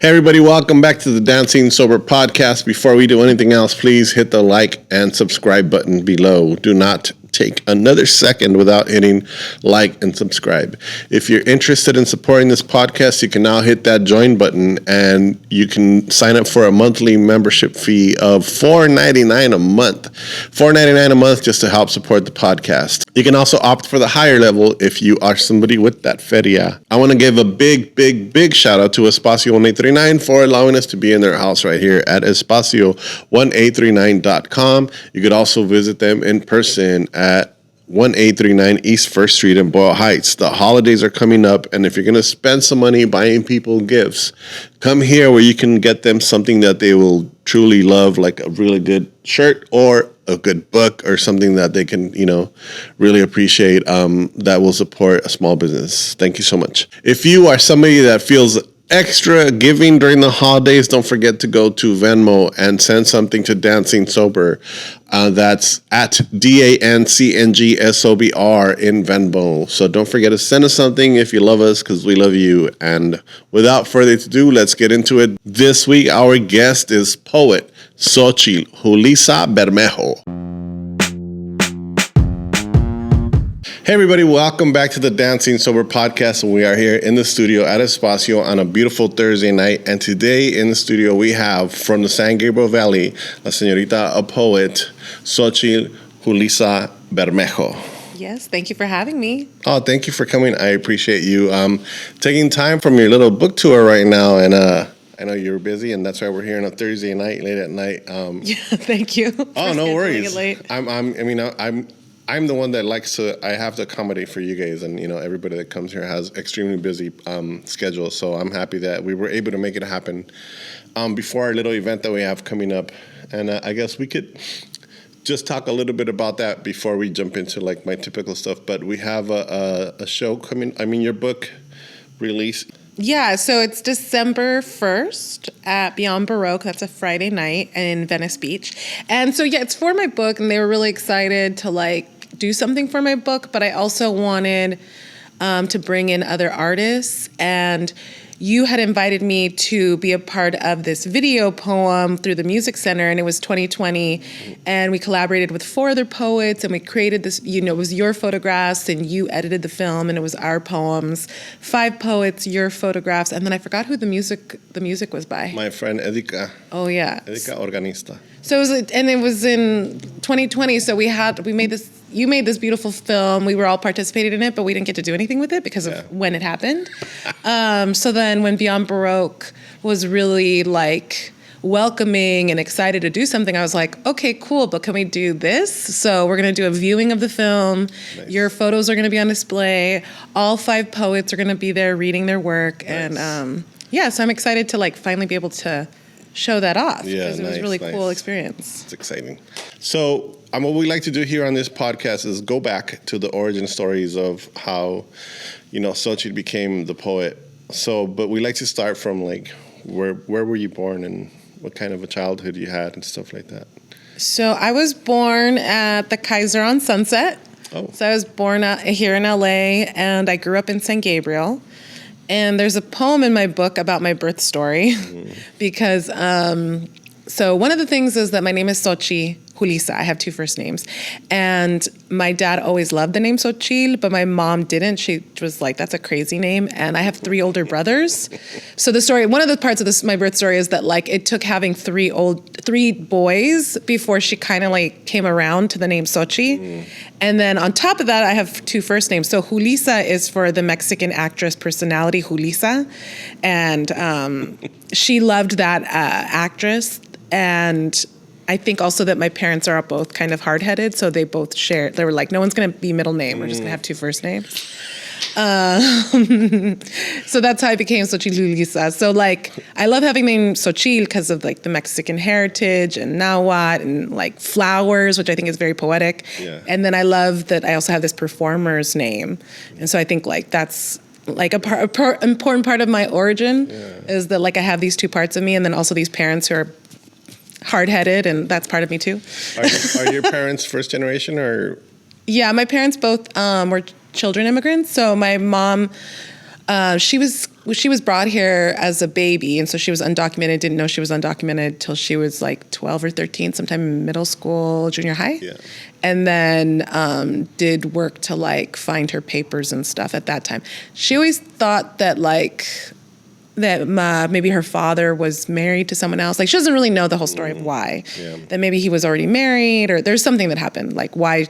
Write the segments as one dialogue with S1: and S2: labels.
S1: Hey everybody, welcome back to the DANCNG SOBR podcast. Before we do anything else, please hit the like and subscribe button below. Do not take another second without hitting like and subscribe. If you're interested in supporting this podcast, you can now hit that join button and you can sign up for a monthly membership fee of $4.99 a month. $4.99 a month just to help support the podcast. You can also opt for the higher level if you are somebody with that feria. I want to give a big shout out to Espacio 1839 for allowing us to be in their house right here at Espacio1839.com. You could also visit them in person at 1839 East 1st Street in Boyle Heights. The holidays are coming up, and if you're going to spend some money buying people gifts, come here where you can get them something that they will truly love, like a really good shirt or a good book or something that they can, really appreciate, that will support a small business. Thank you so much. If you are somebody that feels extra giving during the holidays, don't forget to go to Venmo and send something to DANCNG SOBR. That's at DANCNG SOBR in Venmo. So don't forget to send us something if you love us, because we love you. And without further ado, let's get into it. This week, our guest is poet Xochitl-Julisa Bermejo. Hey everybody, welcome back to the DANCNG SOBR podcast. We are here in the studio at Espacio on a beautiful Thursday night. And today in the studio we have from the San Gabriel Valley, a señorita, a poet, Xochitl-Julisa Bermejo.
S2: Yes, thank you for having me.
S1: Oh, thank you for coming. I appreciate you taking time from your little book tour right now. And I know you're busy, and that's why we're here on a Thursday night, late at night.
S2: Yeah, thank you.
S1: Oh, no worries. I'm the one that likes to, I have to accommodate for you guys, and everybody that comes here has extremely busy schedules, so I'm happy that we were able to make it happen before our little event that we have coming up. And I guess we could just talk a little bit about that before we jump into like my typical stuff. But we have a show coming, your book release.
S2: Yeah, so it's December 1st at Beyond Baroque. That's a Friday night in Venice Beach. And so, yeah, it's for my book, and they were really excited to do something for my book, but I also wanted to bring in other artists, and you had invited me to be a part of this video poem through the Music Center, and it was 2020, and we collaborated with 4 other poets, and we created this, it was your photographs, and you edited the film, and it was our poems, 5 poets, your photographs, and then I forgot who the music was by.
S1: My friend Edika.
S2: Oh, yeah.
S1: Edika Organista.
S2: So it was in 2020, so you made this beautiful film. We were all participating in it, but we didn't get to do anything with it because of when it happened. So then when Beyond Baroque was really welcoming and excited to do something, I was like, okay, cool, but can we do this? So we're going to do a viewing of the film. Nice. Your photos are going to be on display. All 5 poets are going to be there reading their work. Nice. And so I'm excited to finally be able to show that off, because it was a really cool experience.
S1: It's exciting. So what we like to do here on this podcast is go back to the origin stories of how, Xochitl became the poet. So, but we like to start from where were you born and what kind of a childhood you had and stuff like that.
S2: So I was born at the Kaiser on Sunset.
S1: Oh. So
S2: I was born here in LA, and I grew up in San Gabriel. And there's a poem in my book about my birth story, because so one of the things is that my name is Xochitl-Julisa. I have 2 first names. And my dad always loved the name Xochitl, but my mom didn't. She was like, that's a crazy name. And I have 3 older brothers. So the story, one of the parts of my birth story is that it took having 3 boys before she kind of came around to the name Xochitl. And then on top of that, I have 2 first names. So Julisa is for the Mexican actress personality Julisa. And she loved that actress. And I think also that my parents are both kind of hard-headed, so they both shared. They were like, no one's going to be middle name. We're just going to have 2 first names. So that's how I became Xochitl-Julisa. So I love having the name Xochitl because of the Mexican heritage and Nahuatl and flowers, which I think is very poetic. Yeah. And then I love that I also have this performer's name. And so I think that's important part of my origin is that I have these 2 parts of me, and then also these parents who are hard-headed, and that's part of me too.
S1: Are your parents first generation or?
S2: Yeah, my parents both were children immigrants. So my mom, she was she was brought here as a baby, and so she was undocumented. Didn't know she was undocumented till she was like 12 or 13, sometime in middle school, junior high.
S1: Yeah.
S2: And then did work to like find her papers and stuff at that time. She always thought that maybe her father was married to someone else. Like, she doesn't really know the whole story of why. Yeah. That maybe he was already married, or there's something that happened, like why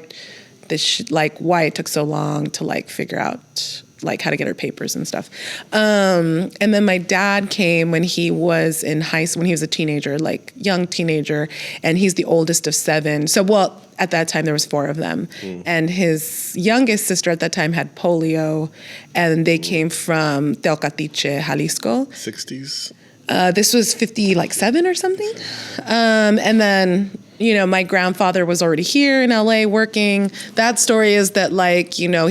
S2: why it took so long to like figure out like how to get her papers and stuff. And then my dad came when he was in high school, when he was a teenager, like young teenager, and he's the oldest of 7. So, well, at that time there was 4 of them. And his youngest sister at that time had polio, and they came from Teocatiche, Jalisco.
S1: 60s?
S2: This was 57 or something. And then, my grandfather was already here in LA working. That story is that,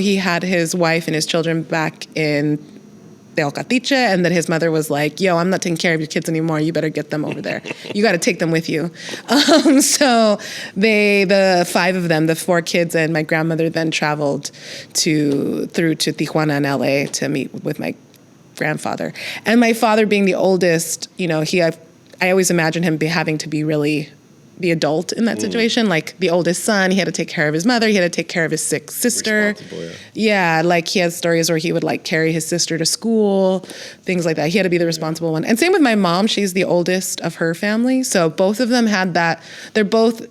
S2: he had his wife and his children back in Teocatiche, and that his mother was like, yo, I'm not taking care of your kids anymore. You better get them over there. You got to take them with you. So the 5 of them, the 4 kids and my grandmother, then traveled through to Tijuana and LA to meet with my grandfather. And my father being the oldest, I always imagine him having to be really the adult in that situation, like the oldest son. He had to take care of his mother. He had to take care of his sick sister. Yeah, like he had stories where he would like carry his sister to school, things like that. He had to be the responsible one. And same with my mom. She's the oldest of her family. So both of them had that. They're both,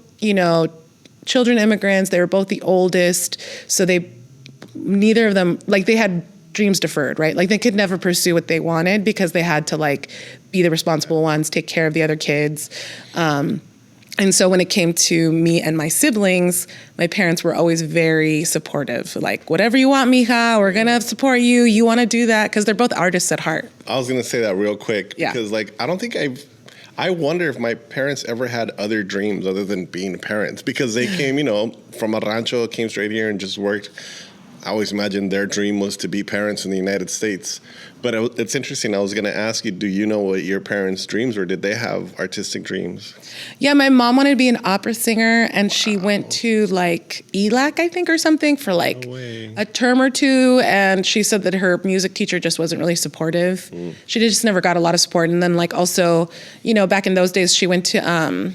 S2: children immigrants. They were both the oldest. So neither of them, like they had dreams deferred, right? Like they could never pursue what they wanted because they had to like be the responsible ones, take care of the other kids. And so when it came to me and my siblings, my parents were always very supportive. Like, whatever you want, mija, we're going to support you. You want to do that? Because they're both artists at heart.
S1: I was going to say that real quick. Yeah. Because, I don't think I wonder if my parents ever had other dreams other than being parents. Because they came, from a rancho, came straight here and just worked. I always imagined their dream was to be parents in the United States. But it's interesting. I was going to ask you, do you know what your parents' dreams were? Did they have artistic dreams? Yeah,
S2: my mom wanted to be an opera singer, and she went to ELAC, I think, or something for a term or 2. And she said that her music teacher just wasn't really supportive. She just never got a lot of support. And then also, back in those days, she went to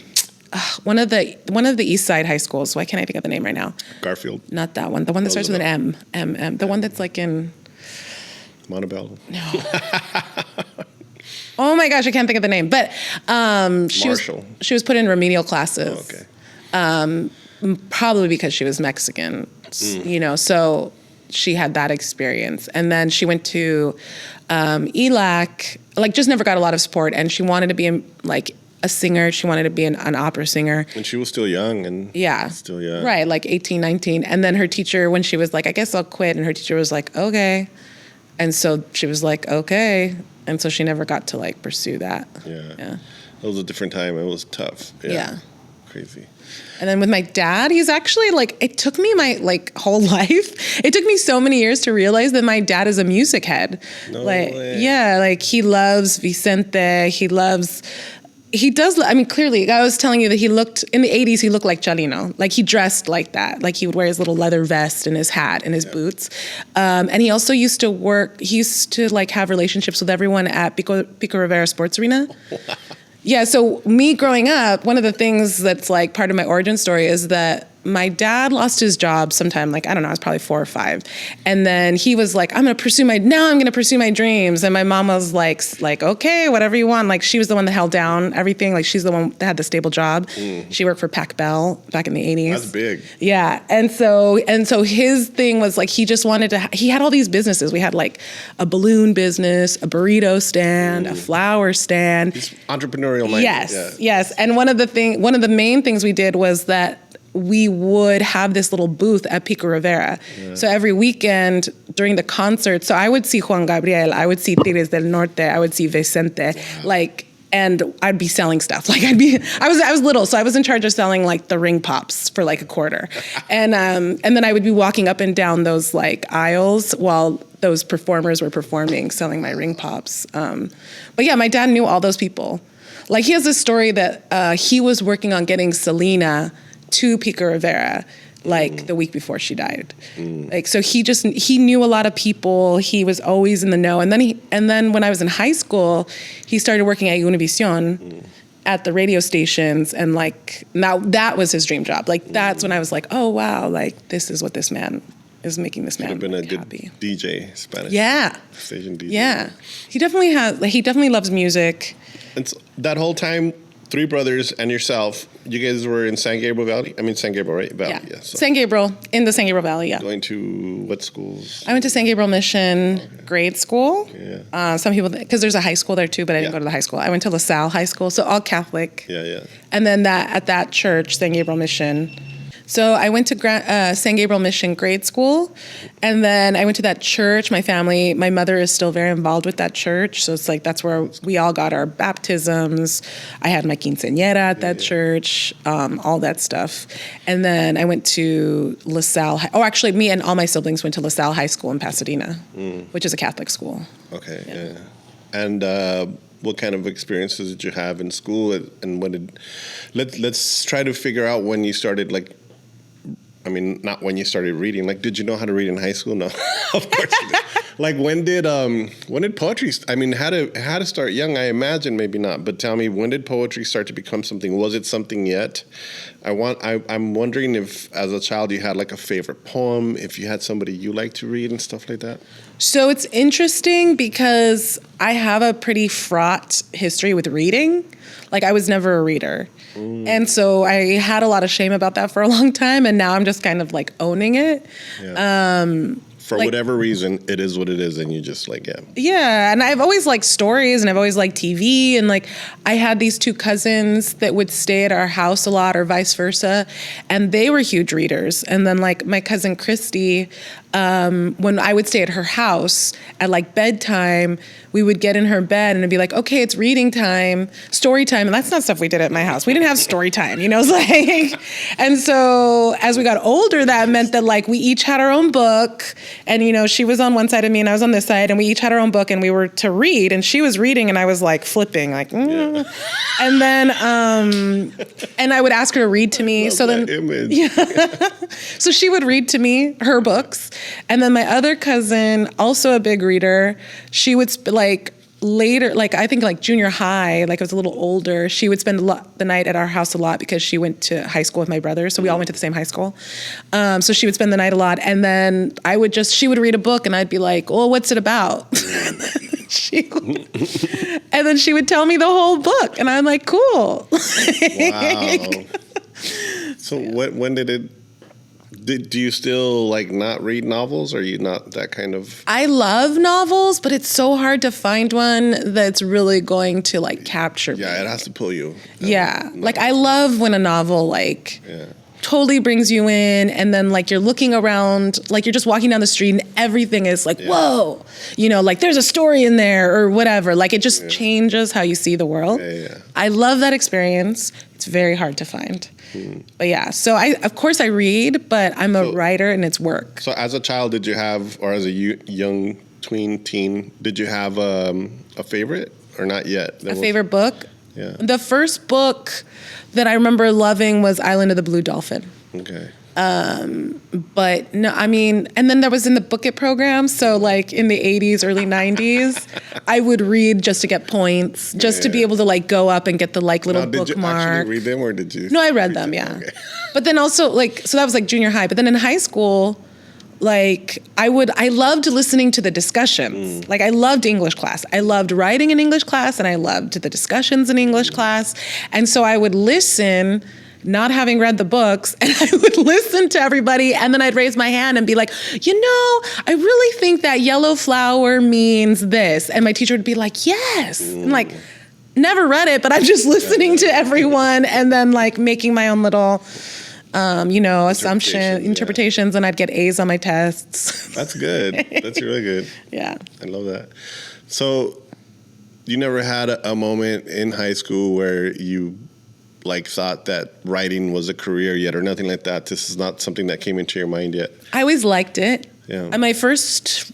S2: one of the East Side high schools. Why can't I think of the name right now?
S1: Garfield.
S2: Not that one. The one that starts with an M. The one that's like in
S1: Montebello.
S2: No. Oh my gosh, I can't think of the name. But she was put in remedial classes. Oh, okay. Probably because she was Mexican. So she had that experience. And then she went to ELAC, just never got a lot of support, and she wanted to be a singer. She wanted to be an opera singer.
S1: And she was still young. Still young.
S2: Right, 18, 19. And then her teacher, when she was like, I guess I'll quit, and her teacher was like, okay. And so she was like, okay. And so she never got to pursue that.
S1: Yeah. It was a different time. It was tough. Yeah. Crazy.
S2: And then with my dad, he's actually it took me my whole life. It took me so many years to realize that my dad is a music head.
S1: No way.
S2: Yeah, he loves Vicente. He does, clearly, I was telling you that in the 80s, he looked like Chalino. He dressed like that. He would wear his little leather vest and his hat and his boots. And he also used to have relationships with everyone at Pico Rivera Sports Arena. Wow. Yeah, so me growing up, one of the things that's part of my origin story is that my dad lost his job sometime, I don't know, I was probably 4 or 5. And then he was like, I'm going to pursue my dreams. And my mom was like, okay, whatever you want. She was the one that held down everything. She's the one that had the stable job. She worked for Pac Bell back in the 80s.
S1: That's big.
S2: Yeah. And so his thing was he just wanted to, he had all these businesses. We had a balloon business, a burrito stand, a flower stand.
S1: He's entrepreneurial minded.
S2: Yes. And one of the main things we did was that we would have this little booth at Pico Rivera. Yeah. So every weekend during the concert, so I would see Juan Gabriel, I would see Tigres del Norte, I would see Vicente, and I'd be selling stuff. I was little, so I was in charge of selling the ring pops for a quarter. And then I would be walking up and down those aisles while those performers were performing, selling my ring pops. But yeah, my dad knew all those people. He has a story that he was working on getting Selena to Pico Rivera, like the week before she died. Like, so he knew a lot of people. He was always in the know. And then when I was in high school, he started working at Univision at the radio stations. And like, now that was his dream job. Like, that's when I was like, oh wow, like this is what this man is making this man happy. Been a good
S1: DJ, Spanish.
S2: Yeah.
S1: Station DJ.
S2: Yeah. He definitely loves music.
S1: And so that whole time, three brothers and yourself, you guys were in San Gabriel Valley? I mean, San Gabriel, right? Valley,
S2: yeah. So. San Gabriel, in the San Gabriel Valley, yeah.
S1: Going to what schools?
S2: I went to San Gabriel Mission grade school. Yeah. Some people, because there's a high school there too, but I didn't go to the high school. I went to LaSalle High School, so all Catholic.
S1: Yeah.
S2: And then at that church, San Gabriel Mission. So I went to San Gabriel Mission grade school, and then I went to that church. My mother is still very involved with that church, so it's like that's where we all got our baptisms. I had my quinceañera at that church, all that stuff. And then I went to LaSalle. Actually, me and all my siblings went to LaSalle High School in Pasadena, which is a Catholic school.
S1: Okay, yeah. And what kind of experiences did you have in school, and let's try to figure out when you started, like, I mean, not when you started reading. Like, did you know how to read in high school? No, of course you did. Like, when did poetry? I mean, had to start young. I imagine maybe not. But tell me, when did poetry start to become something? Was it something yet? I'm wondering if, as a child, you had like a favorite poem. If you had somebody you liked to read and stuff like that.
S2: So it's interesting because I have a pretty fraught history with reading. Like, I was never a reader. And so I had a lot of shame about that for a long time, and now I'm just kind of like owning it.
S1: Yeah. For whatever reason, it is what it is, and you just like, yeah.
S2: Yeah, and I've always liked stories, and I've always liked TV, and like I had these two cousins that would stay at our house a lot, or vice versa, and they were huge readers. And then like my cousin Christy, when I would stay at her house at like bedtime, we would get in her bed and it'd be like, okay, it's reading time, story time. And that's not stuff we did at my house. We didn't have story time, you know, it's like, and so as we got older, that meant that like we each had our own book, and, you know, she was on one side of me and I was on this side, and we each had our own book, and we were to read, and she was reading and I was like flipping, like, yeah. And then, and I would ask her to read to me. So then, so she would read to me her books. And then my other cousin, also a big reader, she would like later, like I think like junior high, like I was a little older, she would spend the night at our house a lot because she went to high school with my brother. So we all went to the same high school. So she would spend the night a lot. And then she would read a book and I'd be like, well, what's it about? And then she would tell me the whole book. And I'm like, cool.
S1: Wow. So when did it... Do you still like not read novels? Or are you not that kind of...
S2: I love novels, but it's so hard to find one that's really going to like capture me.
S1: Yeah, it has to pull you.
S2: Yeah. Like I love when a novel like totally brings you in, and then like you're looking around, like you're just walking down the street and everything is like, whoa, you know, like there's a story in there or whatever. Like it just changes how you see the world.
S1: Yeah.
S2: I love that experience. It's very hard to find. But yeah, so of course I read, but I'm a writer and it's work.
S1: So as a child, did you have, or as a young teen, did you have a favorite or not yet?
S2: Favorite book?
S1: Yeah.
S2: The first book that I remember loving was Island of the Blue Dolphin.
S1: Okay.
S2: But no, I mean, and then there was in the Book It program. So like in the 80s, early 90s, I would read just to get points, just to be able to like go up and get the like little bookmark.
S1: Did you actually read them, or did you?
S2: No, I read them, yeah. Okay. But then also like, so that was like junior high. But then in high school, like I loved listening to the discussions. Like I loved English class. I loved writing in English class, and I loved the discussions in English class. And so I would listen, not having read the books, and I would listen to everybody, and then I'd raise my hand and be like, you know, I really think that yellow flower means this. And my teacher would be like, yes. I'm like, never read it, but I'm just listening to everyone and then like making my own little, you know, interpretations, and I'd get A's on my tests.
S1: That's good. That's really good.
S2: Yeah.
S1: I love that. So you never had a moment in high school where you like thought that writing was a career yet, or nothing like that? This is not something that came into your mind yet?
S2: I always liked it.
S1: Yeah.
S2: And my first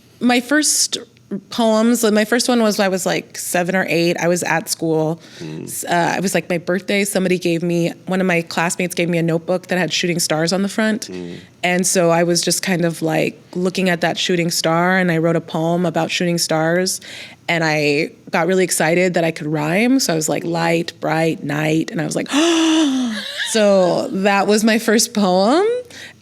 S2: poems. My first one was I was like 7 or 8. I was at school. It was like my birthday. One of my classmates gave me a notebook that had shooting stars on the front. And so I was just kind of like looking at that shooting star, and I wrote a poem about shooting stars. And I got really excited that I could rhyme. So I was like light, bright, night. And I was like, oh. So that was my first poem.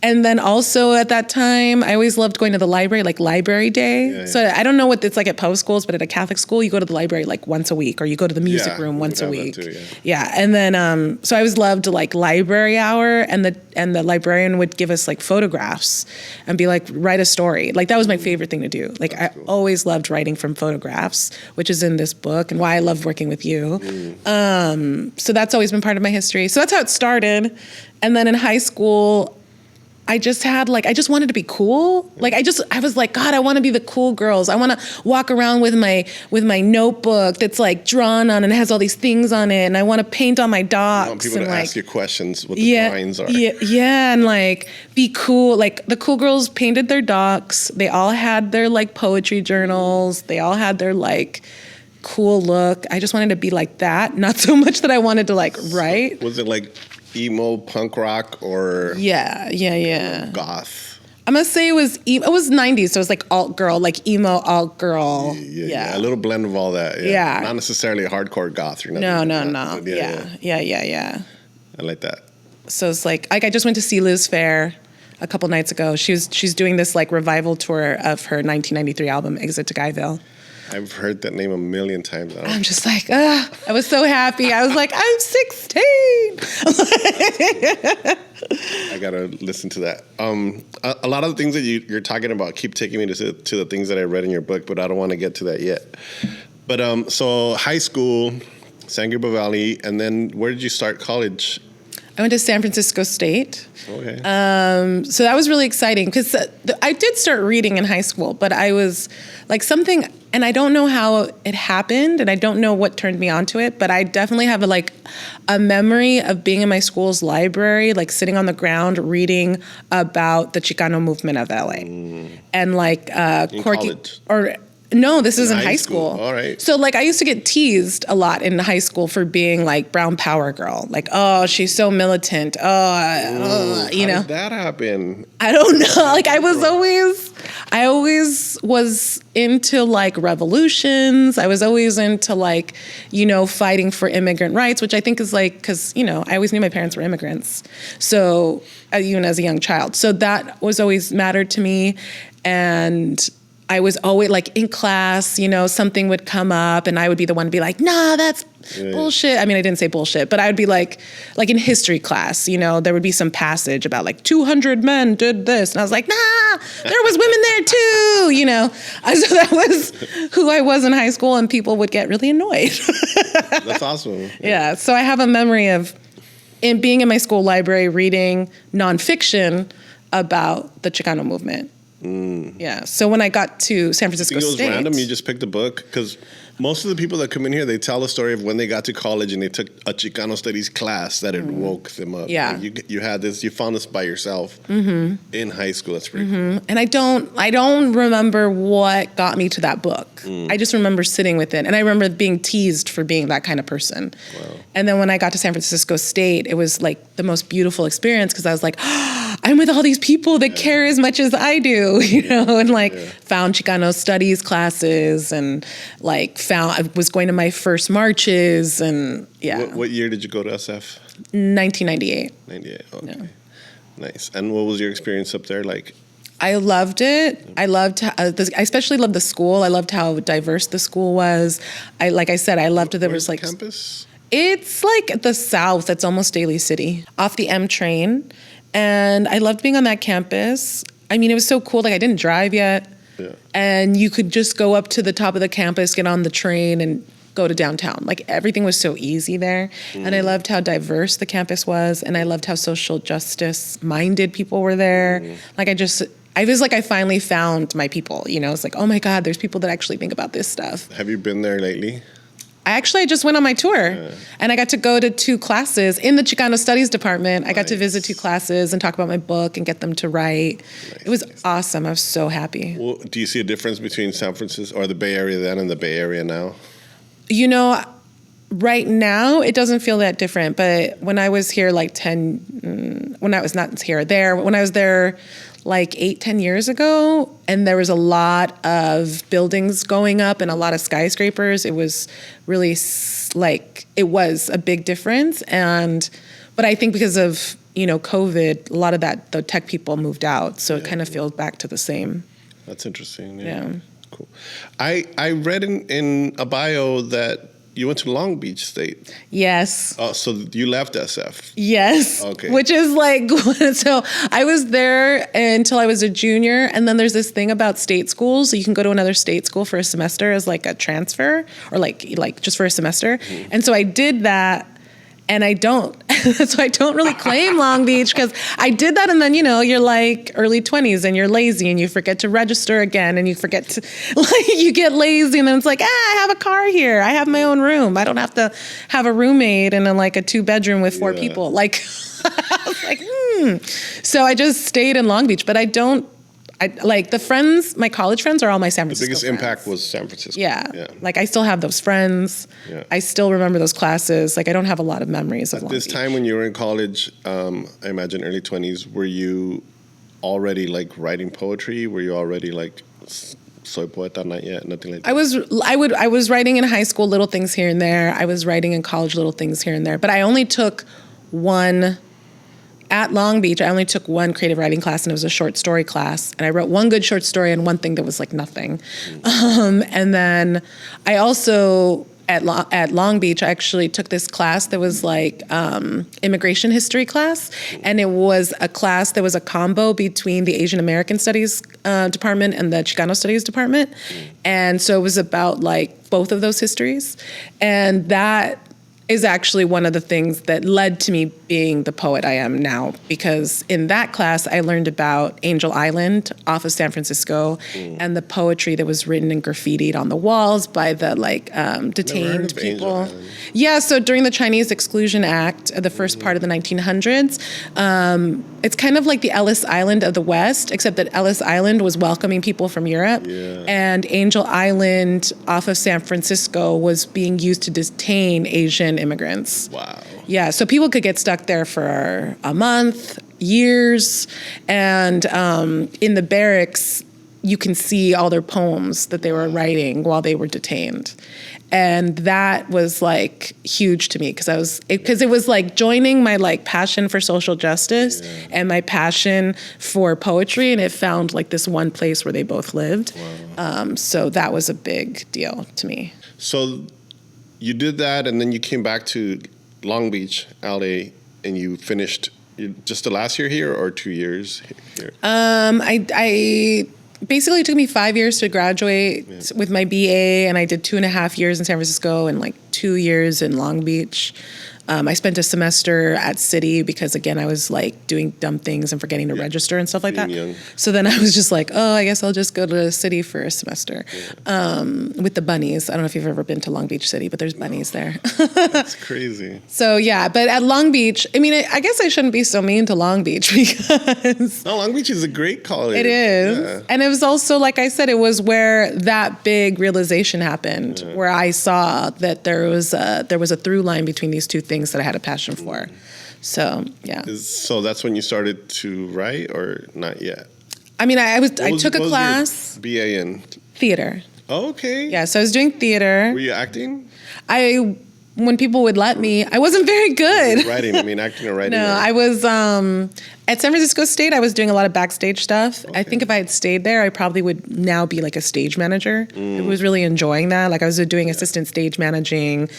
S2: And then also at that time, I always loved going to the library, like library day. Yeah. So I don't know what it's like at public schools, but at a Catholic school, you go to the library like once a week, or you go to the music room once a week. Too, yeah. And then, so I always loved like library hour, and the librarian would give us like photographs and be like, write a story. Like that was my favorite thing to do. Like that's cool. Always loved writing from photographs, which is in this book, and why I love working with you. So that's always been part of my history. So that's how it started. And then in high school, I just wanted to be cool. Like I was like, God, I want to be the cool girls. I want to walk around with my notebook that's like drawn on and has all these things on it, and I want to paint on my docs.
S1: I want people to ask you questions, what the drawings are.
S2: Yeah, and like be cool. Like the cool girls painted their docs. They all had their like poetry journals. They all had their like cool look. I just wanted to be like that. Not so much that I wanted to like write.
S1: Was it like emo, punk rock, or
S2: goth? I'm gonna say it was 90s, so it was like alt girl, like emo alt girl.
S1: Yeah, a little blend of all that. Yeah, not necessarily a hardcore goth.
S2: No. Yeah.
S1: I like that.
S2: So it's like I just went to see Liz Phair a couple nights ago. She's doing this like revival tour of her 1993 album Exit to Guyville.
S1: I've heard that name a million times.
S2: I'm just like, I was so happy. I was like, I'm 16.
S1: I gotta listen to that. A lot of the things that you're talking about keep taking me to the things that I read in your book, but I don't want to get to that yet. But so high school, San Gabriel Valley, and then where did you start college?
S2: I went to San Francisco State.
S1: Okay.
S2: So that was really exciting because I did start reading in high school, but I was like something, and I don't know how it happened, and I don't know what turned me onto it, but I definitely have a memory of being in my school's library, like sitting on the ground reading about the Chicano movement of LA, and like
S1: in college.
S2: No, this is in high school.
S1: All right.
S2: So, like, I used to get teased a lot in high school for being, like, brown power girl. Like, oh, she's so militant. You know.
S1: How did that happen?
S2: I don't know. Like, I always was into, like, revolutions. I was always into, like, fighting for immigrant rights, which I think is, like, because, I always knew my parents were immigrants. So, even as a young child. So that was always mattered to me. And I was always like in class, something would come up and I would be the one to be like, nah, that's bullshit. I mean, I didn't say bullshit, but I would be like in history class, there would be some passage about like 200 men did this. And I was like, nah, there was women there too, So that was who I was in high school, and people would get really annoyed.
S1: That's awesome.
S2: Yeah. So I have a memory of being in my school library reading nonfiction about the Chicano movement. Yeah. So when I got to San Francisco State,
S1: it was random. You just picked a book because most of the people that come in here, they tell the story of when they got to college and they took a Chicano studies class that it woke them up.
S2: Yeah.
S1: Like you had this. You found this by yourself in high school. That's pretty cool.
S2: And I don't remember what got me to that book. I just remember sitting with it, and I remember being teased for being that kind of person. Wow. And then when I got to San Francisco State, it was like the most beautiful experience because I was like, I'm with all these people that care as much as I do, and found Chicano studies classes, and I was going to my first marches, and
S1: What year did you go to SF?
S2: 1998.
S1: 98. Okay. Yeah. Nice. And what was your experience up there like?
S2: I loved it. I loved. I especially loved the school. I loved how diverse the school was. I loved that there was like
S1: campus.
S2: It's like at the south. It's almost Daly City, off the M train, and I loved being on that campus. I mean, it was so cool. Like I didn't drive yet. Yeah. And you could just go up to the top of the campus, get on the train, and go to downtown. Like everything was so easy there. And I loved how diverse the campus was, and I loved how social justice minded people were there. Like I was like, I finally found my people, It's like, oh my God, there's people that actually think about this stuff.
S1: Have you been there lately?
S2: I just went on my tour and I got to go to 2 classes in the Chicano Studies department. I got to visit 2 classes and talk about my book and get them to write. It was awesome. I was so happy.
S1: Well, do you see a difference between San Francisco or the Bay Area then and the Bay Area now?
S2: You know, right now it doesn't feel that different, but when I was here like when I was there like 8-10 years ago, and there was a lot of buildings going up and a lot of skyscrapers, it was really it was a big difference. But I think because of, COVID, a lot of the tech people moved out, so it kind of feels back to the same.
S1: That's interesting.
S2: Yeah.
S1: Cool. I read in a bio that you went to Long Beach State.
S2: Yes.
S1: Oh, so you left SF.
S2: Yes.
S1: Okay.
S2: Which is so I was there until I was a junior, and then there's this thing about state schools. So you can go to another state school for a semester as like a transfer, or like just for a semester. Mm-hmm. And so I did that. And I don't. So I don't really claim Long Beach because I did that, and then, you're like early 20s and you're lazy and you forget to register again, and you forget to, you get lazy, and then it's like, I have a car here. I have my own room. I don't have to have a roommate and then like a 2-bedroom with 4 people. I was like, So I just stayed in Long Beach, but my college friends are all my San Francisco
S1: The biggest
S2: friends.
S1: impact was San Francisco.
S2: Yeah. I still have those friends. Yeah. I still remember those classes. I don't have a lot of memories of Long Beach.
S1: At this time when you were in college, I imagine early 20s, were you already writing poetry? Were you already soy poeta? Not yet, nothing like that.
S2: I was writing in high school little things here and there. I was writing in college little things here and there. But I only took one. At Long Beach, I only took one creative writing class, and it was a short story class. And I wrote one good short story and one thing that was nothing. And then I also, at Long Beach, I actually took this class that was immigration history class. And it was a class that was a combo between the Asian American Studies department and the Chicano Studies department. And so it was about both of those histories. And that is actually one of the things that led to me being the poet I am now, because in that class I learned about Angel Island off of San Francisco and the poetry that was written and graffitied on the walls by the detained people. Yeah, so during the Chinese Exclusion Act, the first part of the 1900s, it's kind of like the Ellis Island of the West, except that Ellis Island was welcoming people from Europe, and Angel Island off of San Francisco was being used to detain Asian immigrants.
S1: Wow.
S2: Yeah, so people could get stuck there for a month, years, and in the barracks, you can see all their poems that they were writing while they were detained. And that was huge to me because it was joining my passion for social justice and my passion for poetry, and it found this one place where they both lived. Wow. So that was a big deal to me. So
S1: you did that, and then you came back to Long Beach, LA, and you finished just the last year here or 2 years here?
S2: I basically, it took me 5 years to graduate with my BA, and I did 2.5 years in San Francisco and 2 years in Long Beach. I spent a semester at City because, again, I was doing dumb things and forgetting to register and stuff like that. Young. So then I was just I guess I'll just go to City for a semester with the bunnies. I don't know if you've ever been to Long Beach City, but there's bunnies there.
S1: That's crazy.
S2: So, yeah, but at Long Beach, I guess I shouldn't be so mean to Long Beach because...
S1: No, Long Beach is a great college.
S2: It is. Yeah. And it was also, like I said, it was where that big realization happened, where I saw that there was a through line between these two things that I had a passion for. So, yeah.
S1: So that's when you started to write, or not yet?
S2: I took a class.
S1: BA in?
S2: Theater.
S1: Oh, okay.
S2: Yeah, so I was doing theater.
S1: Were you acting?
S2: When people would let me, I wasn't very good.
S1: Writing, acting or writing?
S2: No, I was, at San Francisco State, I was doing a lot of backstage stuff. Okay. I think if I had stayed there, I probably would now be a stage manager. I was really enjoying that. I was doing assistant stage managing.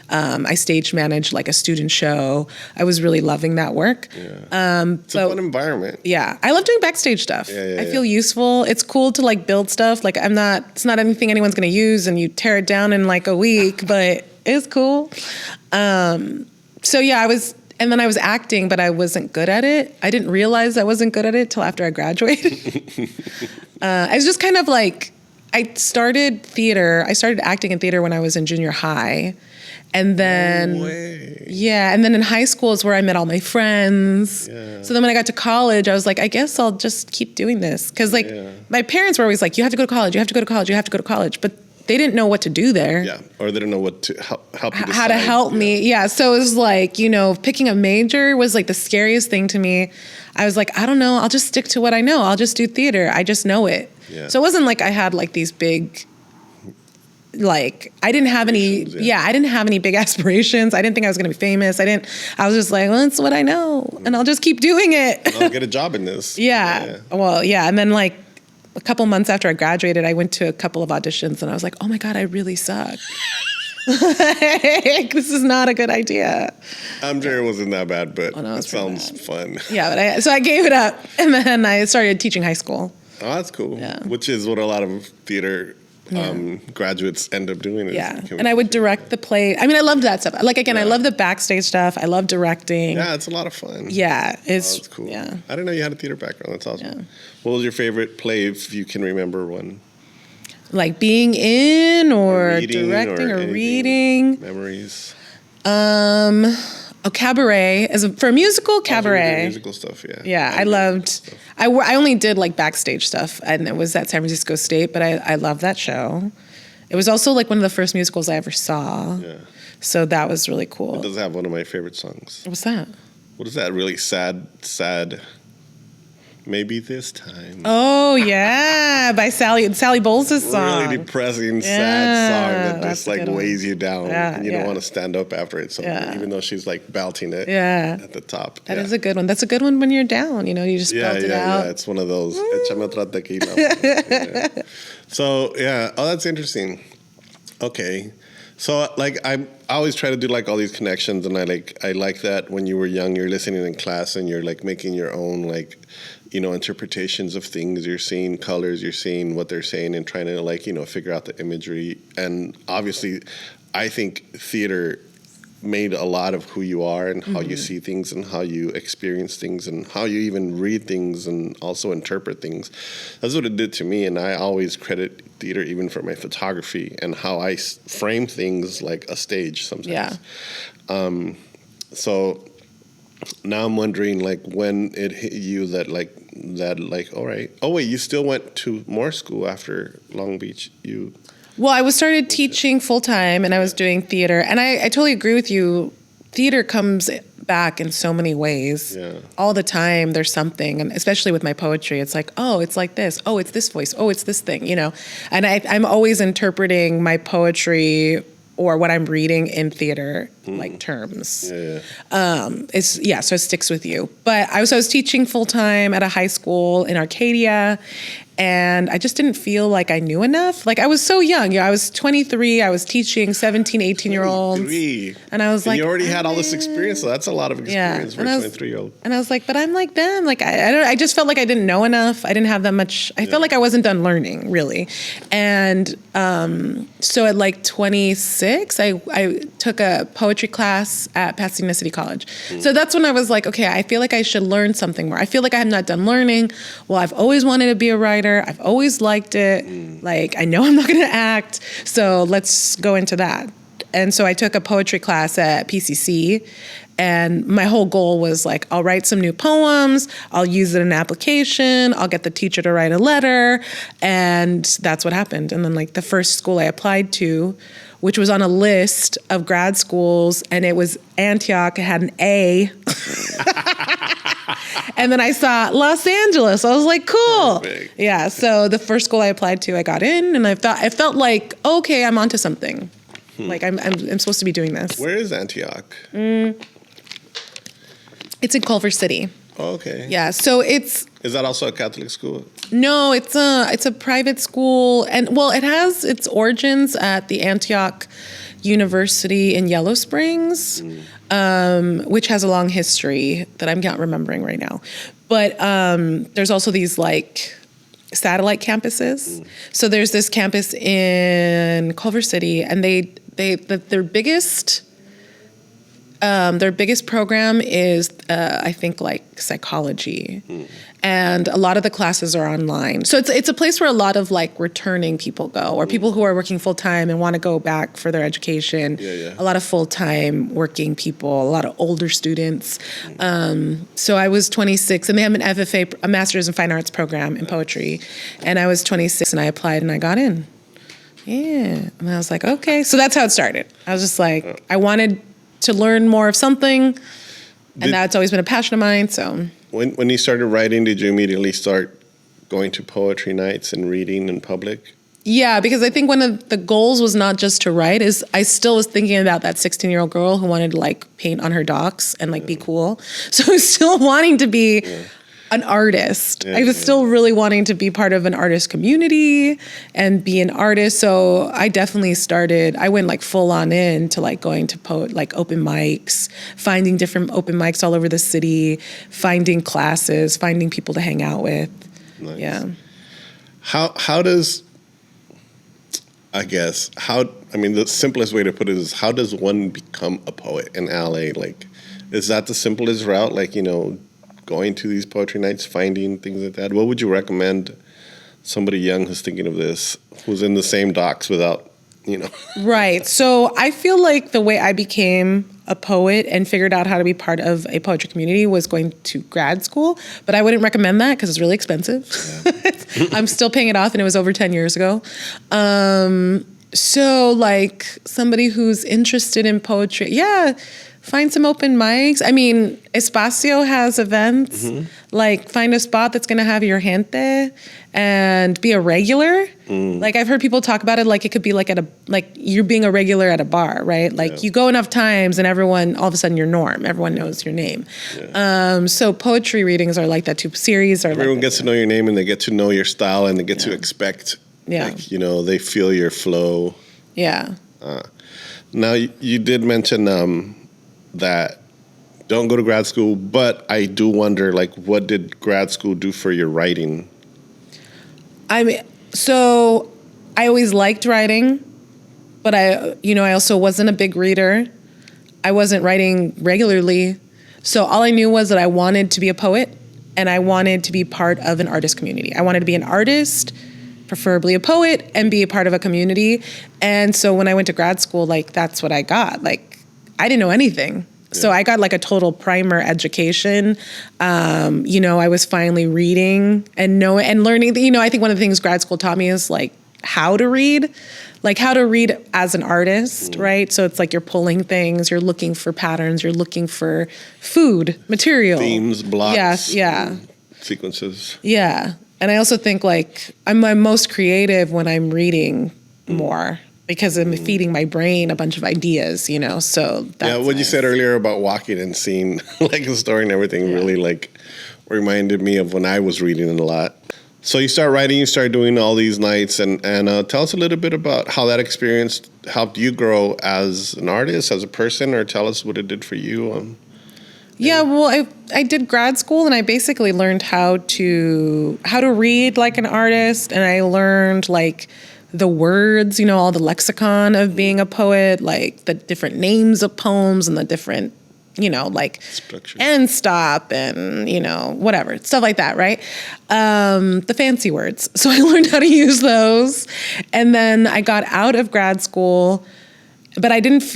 S2: I stage managed a student show. I was really loving that work. Yeah.
S1: It's a fun environment.
S2: Yeah. I love doing backstage stuff. I feel useful. It's cool to build stuff. It's not anything anyone's going to use and you tear it down in a week, but it's cool. So yeah, and then I was acting, but I wasn't good at it. I didn't realize I wasn't good at it till after I graduated. I was just kind of I started acting in theater when I was in junior high. And then,
S1: No way.
S2: yeah, and then in high school is where I met all my friends.
S1: Yeah.
S2: So then when I got to college, I was like, I guess I'll just keep doing this. Because like my parents were always like, you have to go to college, you have to go to college, you have to go to college. But they didn't know what to do there.
S1: Yeah, or they didn't know what to help you decide.
S2: How to help me. Yeah, so it was like, picking a major was like the scariest thing to me. I was like, I don't know, I'll just stick to what I know. I'll just do theater. I just know it. Yeah. So it wasn't like I had like these big, like, I didn't have any, I didn't have any big aspirations. I didn't think I was going to be famous. I was just like, well, it's what I know. And I'll just keep doing it.
S1: I'll get a job in this.
S2: Yeah. Well, yeah. And then like a couple months after I graduated, I went to a couple of auditions and I was like, oh my God, I really suck. Like, this is not a good idea.
S1: I'm sure it wasn't that bad, but it sounds fun.
S2: Yeah, so I gave it up and then I started teaching high school.
S1: Oh, that's cool. Yeah. Which is what a lot of theater graduates end up doing.
S2: And I would direct the play. I mean, I loved that stuff. Like, again, I love the backstage stuff. I love directing.
S1: Yeah, it's a lot of fun.
S2: Yeah.
S1: That's cool. Yeah. I didn't know you had a theater background. That's awesome. Yeah. What was your favorite play, if you can remember one?
S2: Like being in or directing or reading?
S1: Memories.
S2: Cabaret. For a musical, Cabaret.
S1: Musical stuff, yeah.
S2: Yeah, I loved. I only did like backstage stuff, and it was at San Francisco State. But I loved that show. It was also like one of the first musicals I ever saw. Yeah. So that was really cool.
S1: It does have one of my favorite songs.
S2: What's that?
S1: What is that really sad? Maybe This Time.
S2: Oh yeah, by Sally Bowles' song.
S1: Really depressing, sad song that just like weighs you down. Yeah, you don't want to stand up after it. So even though she's like belting it at the top.
S2: That is a good one. That's a good one when you're down. You just belt it out.
S1: Yeah, it's one of those. Échame otra tequila. So that's interesting. Okay. So like I always try to do like all these connections, and I like that when you were young, you're listening in class and you're like making your own like interpretations of things. You're seeing colors, you're seeing what they're saying, and trying to like figure out the imagery. And obviously, I think theater made a lot of who you are and how you see things and how you experience things and how you even read things and also interpret things. That's what it did to me, and I always credit theater even for my photography and how I frame things like a stage sometimes. Yeah. So now I'm wondering like when it hit you that all right. Oh wait, you still went to more school after Long Beach. Well,
S2: I started teaching full time, and I was doing theater. And I totally agree with you. Theater comes back in so many ways. Yeah. All the time, there's something, and especially with my poetry, it's like, oh, it's like this. Oh, it's this voice. Oh, it's this thing. And I'm always interpreting my poetry or what I'm reading in theater like terms. Yeah. So it sticks with you. But I was teaching full time at a high school in Arcadia. And I just didn't feel like I knew enough. Like I was so young. I was 23. I was teaching 17, 18-year-olds. And I was like,
S1: you already had all this experience. So that's a lot of experience for a 23-year-old.
S2: And I was like, but I'm like them. Like I just felt like I didn't know enough. I didn't have that much. I felt like I wasn't done learning really. And so at like 26, I took a poetry class at Pasadena City College. So that's when I was like, okay, I feel like I should learn something more. I feel like I have not done learning. Well, I've always wanted to be a writer. I've always liked it. Like, I know I'm not going to act, so let's go into that. And so I took a poetry class at PCC, and my whole goal was like, I'll write some new poems, I'll use it in an application, I'll get the teacher to write a letter, and that's what happened. And then like the first school I applied to, which was on a list of grad schools, and it was Antioch, it had an A. And then I saw Los Angeles. I was like, cool. Perfect. Yeah. So the first school I applied to, I got in, and I felt like, okay, I'm onto something. Like I'm supposed to be doing this.
S1: Where is Antioch?
S2: It's in Culver City.
S1: Oh, okay.
S2: Yeah. So Is
S1: that also a Catholic school?
S2: No, it's a private school, and well, it has its origins at the Antioch University in Yellow Springs, which has a long history that I'm not remembering right now. But there's also these like satellite campuses. So there's this campus in Culver City, and their biggest Their biggest program is, I think, like psychology. And a lot of the classes are online. So it's a place where a lot of like returning people go, or people who are working full time and want to go back for their education. A lot of full time working people, a lot of older students. So I was 26, and they have an FFA, a Master's in Fine Arts program in poetry. And I was 26, and I applied, and I got in. Yeah. And I was like, okay. So that's how it started. I was just like, I wanted to learn more of something, and that's always been a passion of mine. So
S1: when you started writing, did you immediately start going to poetry nights and reading in public?
S2: Yeah, because I think one of the goals was not just to write. Is I still was thinking about that 16-year-old girl who wanted to like paint on her docs and like be cool. So I was still wanting to be an artist. I was still really wanting to be part of an artist community and be an artist. So I definitely started, I went like full on in to like going to like open mics, finding different open mics all over the city, finding classes, finding people to hang out with.
S1: Nice.
S2: Yeah.
S1: How does, I mean, the simplest way to put it is, how does one become a poet in LA? Like, is that the simplest route? Like, you know, going to these poetry nights, finding things like that? What would you recommend somebody young who's thinking of this, who's in the same docs without, you know?
S2: Right. So I feel like the way I became a poet and figured out how to be part of a poetry community was going to grad school, but I wouldn't recommend that because it's really expensive. Yeah. I'm still paying it off, and it was over 10 years ago. So like somebody who's interested in poetry, find some open mics. I mean, Espacio has events. Like, find a spot that's going to have your gente and be a regular. Like, I've heard people talk about it like it could be like like you're being a regular at a bar, right? Like, you go enough times and everyone, all of a sudden, your norm. Everyone knows your name. So poetry readings are like that too. Series are
S1: Everyone
S2: like
S1: gets to know your name, and they get to know your style, and they get to expect, like, you know, they feel your flow.
S2: Yeah.
S1: Now, you did mention that don't go to grad school, but I do wonder, like, what did grad school do for your writing?
S2: So I always liked writing, but I also wasn't a big reader. I wasn't writing regularly. So all I knew was that I wanted to be a poet, and I wanted to be part of an artist community. I wanted to be an artist, preferably a poet, and be a part of a community. And so when I went to grad school, like, that's what I got. Like, I didn't know anything. So I got like a total primer education. I was finally reading and learning. I think one of the things grad school taught me is like how to read as an artist, right? So it's like you're pulling things, you're looking for patterns, you're looking for food, material.
S1: Themes, blocks,
S2: yeah.
S1: Sequences.
S2: Yeah. And I also think like I'm my most creative when I'm reading more, because I'm feeding my brain a bunch of ideas, so that's
S1: what you said earlier about walking and seeing like the story and everything really like reminded me of when I was reading a lot. So you start writing, you start doing all these nights, and tell us a little bit about how that experience helped you grow as an artist, as a person, or tell us what it did for you.
S2: Well, I did grad school, and I basically learned how to read like an artist, and I learned like the words, all the lexicon of being a poet, like the different names of poems and the different, like
S1: structure.
S2: End stop and, whatever, stuff like that, right? The fancy words. So I learned how to use those. And then I got out of grad school, but I didn't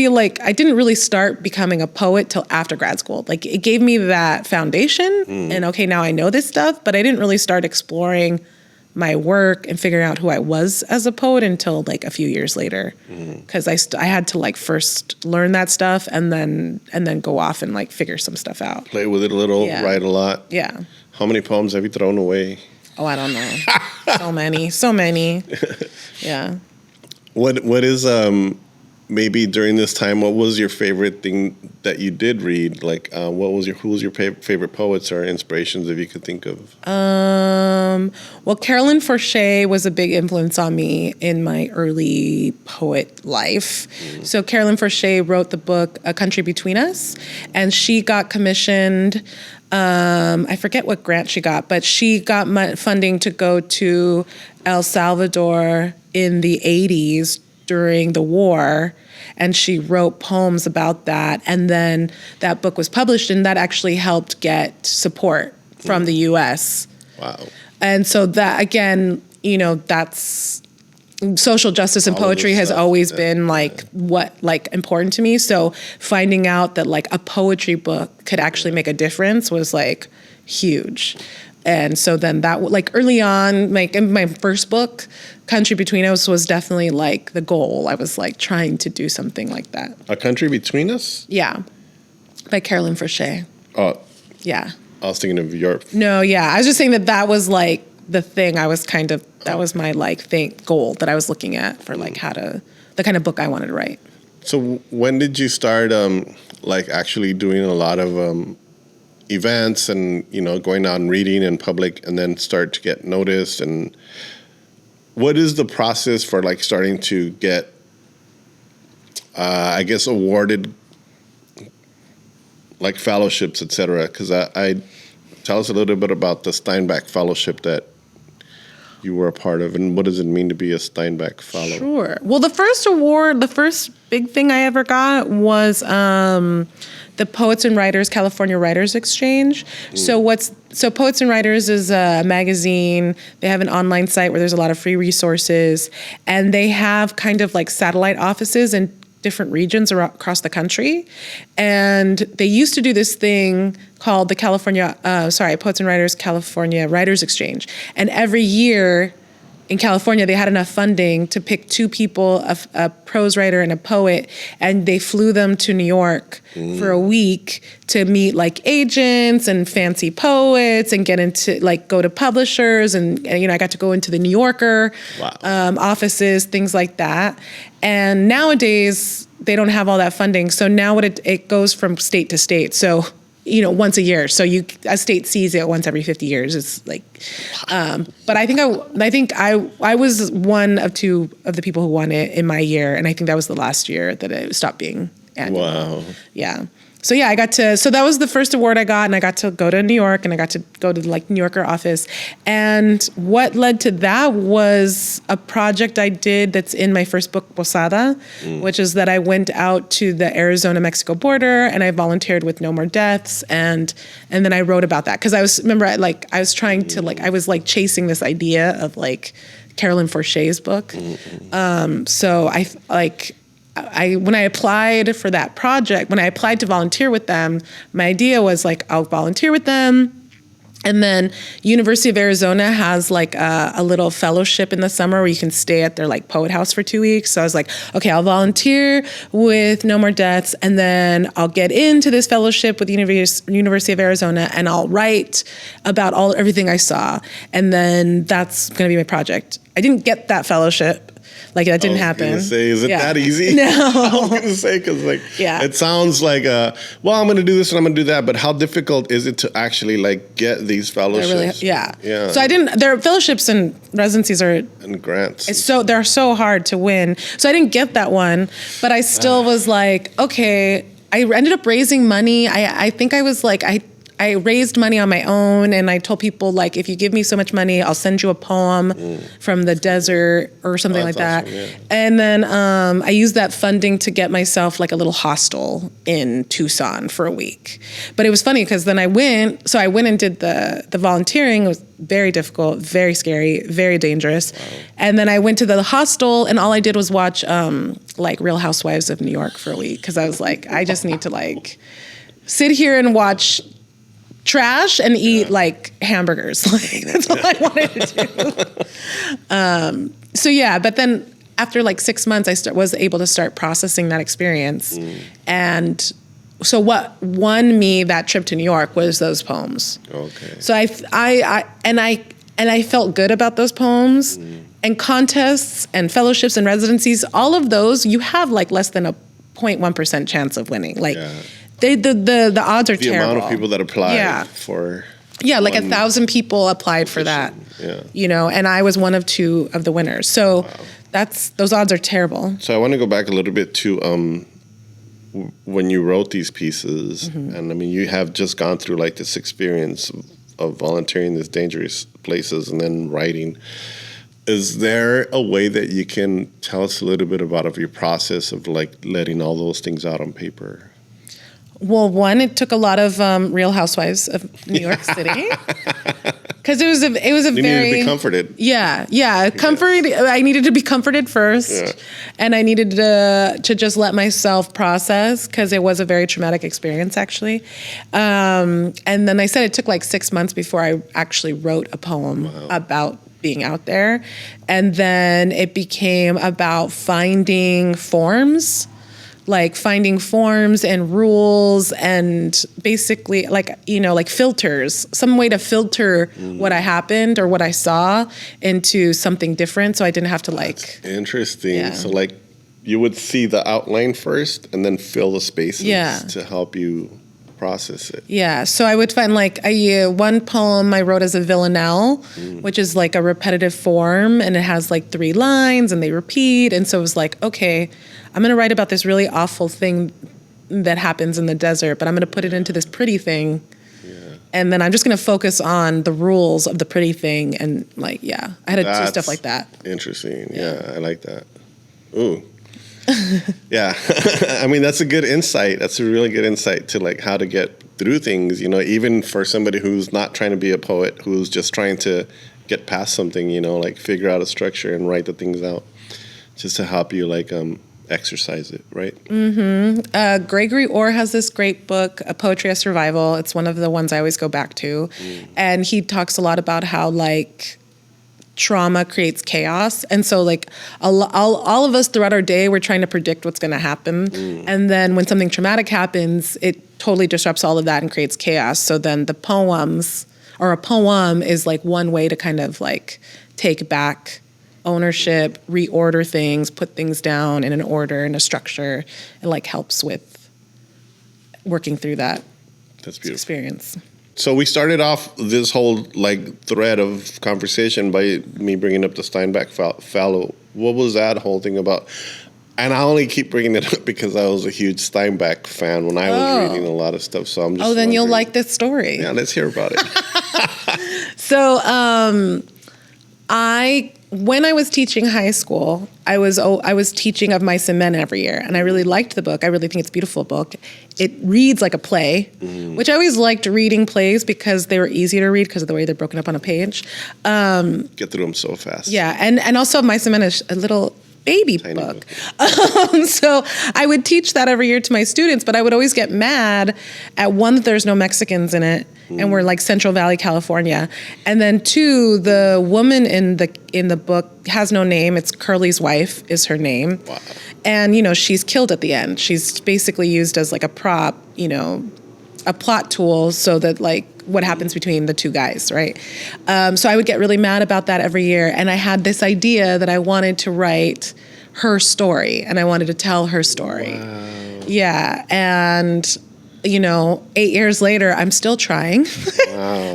S2: really start becoming a poet till after grad school. Like, it gave me that foundation and okay, now I know this stuff, but I didn't really start exploring my work and figuring out who I was as a poet until like a few years later, because I had to like first learn that stuff and then go off and like figure some stuff out.
S1: Play with it a little, write a lot.
S2: Yeah.
S1: How many poems have you thrown away?
S2: Oh, I don't know. So many. Yeah.
S1: What is maybe during this time, what was your favorite thing that you did read? Like, who was your favorite poets or inspirations, if you could think of?
S2: Well, Carolyn Forche was a big influence on me in my early poet life. So Carolyn Forche wrote the book A Country Between Us, and she got commissioned. I forget what grant she got, but she got funding to go to El Salvador in the 80s during the war, and she wrote poems about that. And then that book was published, and that actually helped get support from the U.S.
S1: Wow.
S2: And so that, again, you know, that's social justice and poetry has always been like important to me. So finding out that like a poetry book could actually make a difference was like huge. And so then that, like early on, like in my first book, Country Between Us, was definitely like the goal. I was like trying to do something like that.
S1: A Country Between Us?
S2: Yeah. By Carolyn Forche.
S1: Oh.
S2: Yeah.
S1: I was thinking of Europe.
S2: No, yeah. I was just saying that was like the thing I was that was my like goal that I was looking at for like the kind of book I wanted to write.
S1: So when did you start like actually doing a lot of events and, you know, going out and reading in public and then start to get noticed? And what is the process for like starting to get, I guess, awarded like fellowships, et cetera? Because I tell us a little bit about the Steinbeck Fellowship that you were a part of, and what does it mean to be a Steinbeck Fellow? Sure.
S2: Well, the first big thing I ever got was the Poets and Writers California Writers Exchange. So Poets and Writers is a magazine. They have an online site where there's a lot of free resources, and they have kind of like satellite offices in different regions across the country. And they used to do this thing called the Poets and Writers California Writers Exchange. And every year in California, they had enough funding to pick two people, a prose writer and a poet, and they flew them to New York for a week to meet like agents and fancy poets and get into like go to publishers, and you know, I got to go into the New Yorker offices, things like that. And nowadays they don't have all that funding, so now it goes from state to state. So, you know, once a year. So a state sees it once every 50 years. It's like, but I think I was one of two of the people who won it in my year, and I think that was the last year that it stopped being annual.
S1: Wow.
S2: Yeah. So yeah, so that was the first award I got, and I got to go to New York, and I got to go to the like New Yorker office. And what led to that was a project I did that's in my first book, Posada, which is that I went out to the Arizona-Mexico border, and I volunteered with No More Deaths, and then I wrote about that because I was trying to I was like chasing this idea of like Carolyn Forche's book. So when I applied for that project, when I applied to volunteer with them, my idea was like, I'll volunteer with them. And then University of Arizona has like a little fellowship in the summer where you can stay at their like poet house for 2 weeks. So I was like, okay, I'll volunteer with No More Deaths, and then I'll get into this fellowship with the University of Arizona, and I'll write about everything I saw. And then that's going to be my project. I didn't get that fellowship. Like that didn't happen.
S1: I was going to say, is it that easy?
S2: No.
S1: I was going to say, because it sounds like, well, I'm going to do this and I'm going to do that. But how difficult is it to actually like get these fellowships?
S2: Yeah. So their fellowships and residencies
S1: and grants.
S2: They're so hard to win. So I didn't get that one, but I still was like, okay, I ended up raising money. I think I was like, I raised money on my own, and I told people, like, if you give me so much money, I'll send you a poem from the desert or something like that. Awesome, yeah. And then I used that funding to get myself like a little hostel in Tucson for a week. But it was funny because then I went and did the volunteering. It was very difficult, very scary, very dangerous. Wow. And then I went to the hostel, and all I did was watch like Real Housewives of New York for a week, because I was like, I just need to like sit here and watch trash and eat like hamburgers. Like that's all I wanted to do. So yeah, but then after like 6 months, I was able to start processing that experience. And so what won me that trip to New York was those poems. Okay. So I felt good about those poems. And contests and fellowships and residencies, all of those, you have like less than a 0.1% chance of winning. Like the odds are terrible. The amount
S1: of people that apply for...
S2: Yeah, like 1,000 people applied for that. Yeah. You know, and I was one of two of the winners. So those odds are terrible. So
S1: I want to go back a little bit to when you wrote these pieces. And I mean, you have just gone through like this experience of volunteering in these dangerous places and then writing. Is there a way that you can tell us a little bit about your process of like letting all those things out on paper?
S2: Well, one, it took a lot of Real Housewives of New York City. Because it was a
S1: You
S2: very...
S1: need to be comforted.
S2: Yeah. Comfort. I needed to be comforted first, and I needed to just let myself process, because it was a very traumatic experience, actually. And then I said it took like 6 months before I actually wrote a poem about being out there, and then it became about finding forms. Like finding forms and rules and basically like filters, some way to filter what I happened or what I saw into something different. So I didn't have to
S1: That's interesting.
S2: Yeah.
S1: So like you would see the outline first and then fill the spaces to help you process it.
S2: Yeah. So I would find like one poem I wrote as a villanelle, which is like a repetitive form, and it has like 3 lines and they repeat. And so it was like, okay, I'm going to write about this really awful thing that happens in the desert, but I'm going to put it into this pretty thing. Yeah. And then I'm just going to focus on the rules of the pretty thing. And like, I had to do stuff like that.
S1: Interesting. Yeah, I like that. Ooh. Yeah. I mean, that's a good insight. That's a really good insight to like how to get through things, even for somebody who's not trying to be a poet, who's just trying to get past something, like figure out a structure and write the things out just to help you like, exercise it, right?
S2: Mm-hmm. Gregory Orr has this great book, A Poetry of Survival. It's one of the ones I always go back to. And he talks a lot about how like trauma creates chaos. And so like all of us throughout our day, we're trying to predict what's going to happen. And then when something traumatic happens, it totally disrupts all of that and creates chaos. So then the poems, or a poem, is like one way to kind of like take back ownership, reorder things, put things down in an order and a structure. It like helps with working through that experience.
S1: So we started off this whole like thread of conversation by me bringing up the Steinbeck fellow. What was that whole thing about? And I only keep bringing it up because I was a huge Steinbeck fan when I was reading a lot of stuff. So I'm just
S2: then you'll like this story.
S1: Yeah, let's hear about it.
S2: So when I was teaching high school, I was teaching Of Mice and Men every year, and I really liked the book. I really think it's a beautiful book. It reads like a play, which I always liked reading plays because they were easy to read because of the way they're broken up on a page.
S1: Get through them so fast.
S2: Yeah, and also Of Mice and Men is a little baby book. So I would teach that every year to my students, but I would always get mad at one, that there's no Mexicans in it, and we're like Central Valley, California. And then 2, the woman in the book has no name. It's Curly's wife is her name. Wow. And, she's killed at the end. She's basically used as like a prop, a plot tool so that like what happens between the 2 guys, right? So I would get really mad about that every year. And I had this idea that I wanted to write her story and I wanted to tell her story. Wow. Yeah. And 8 years later, I'm still trying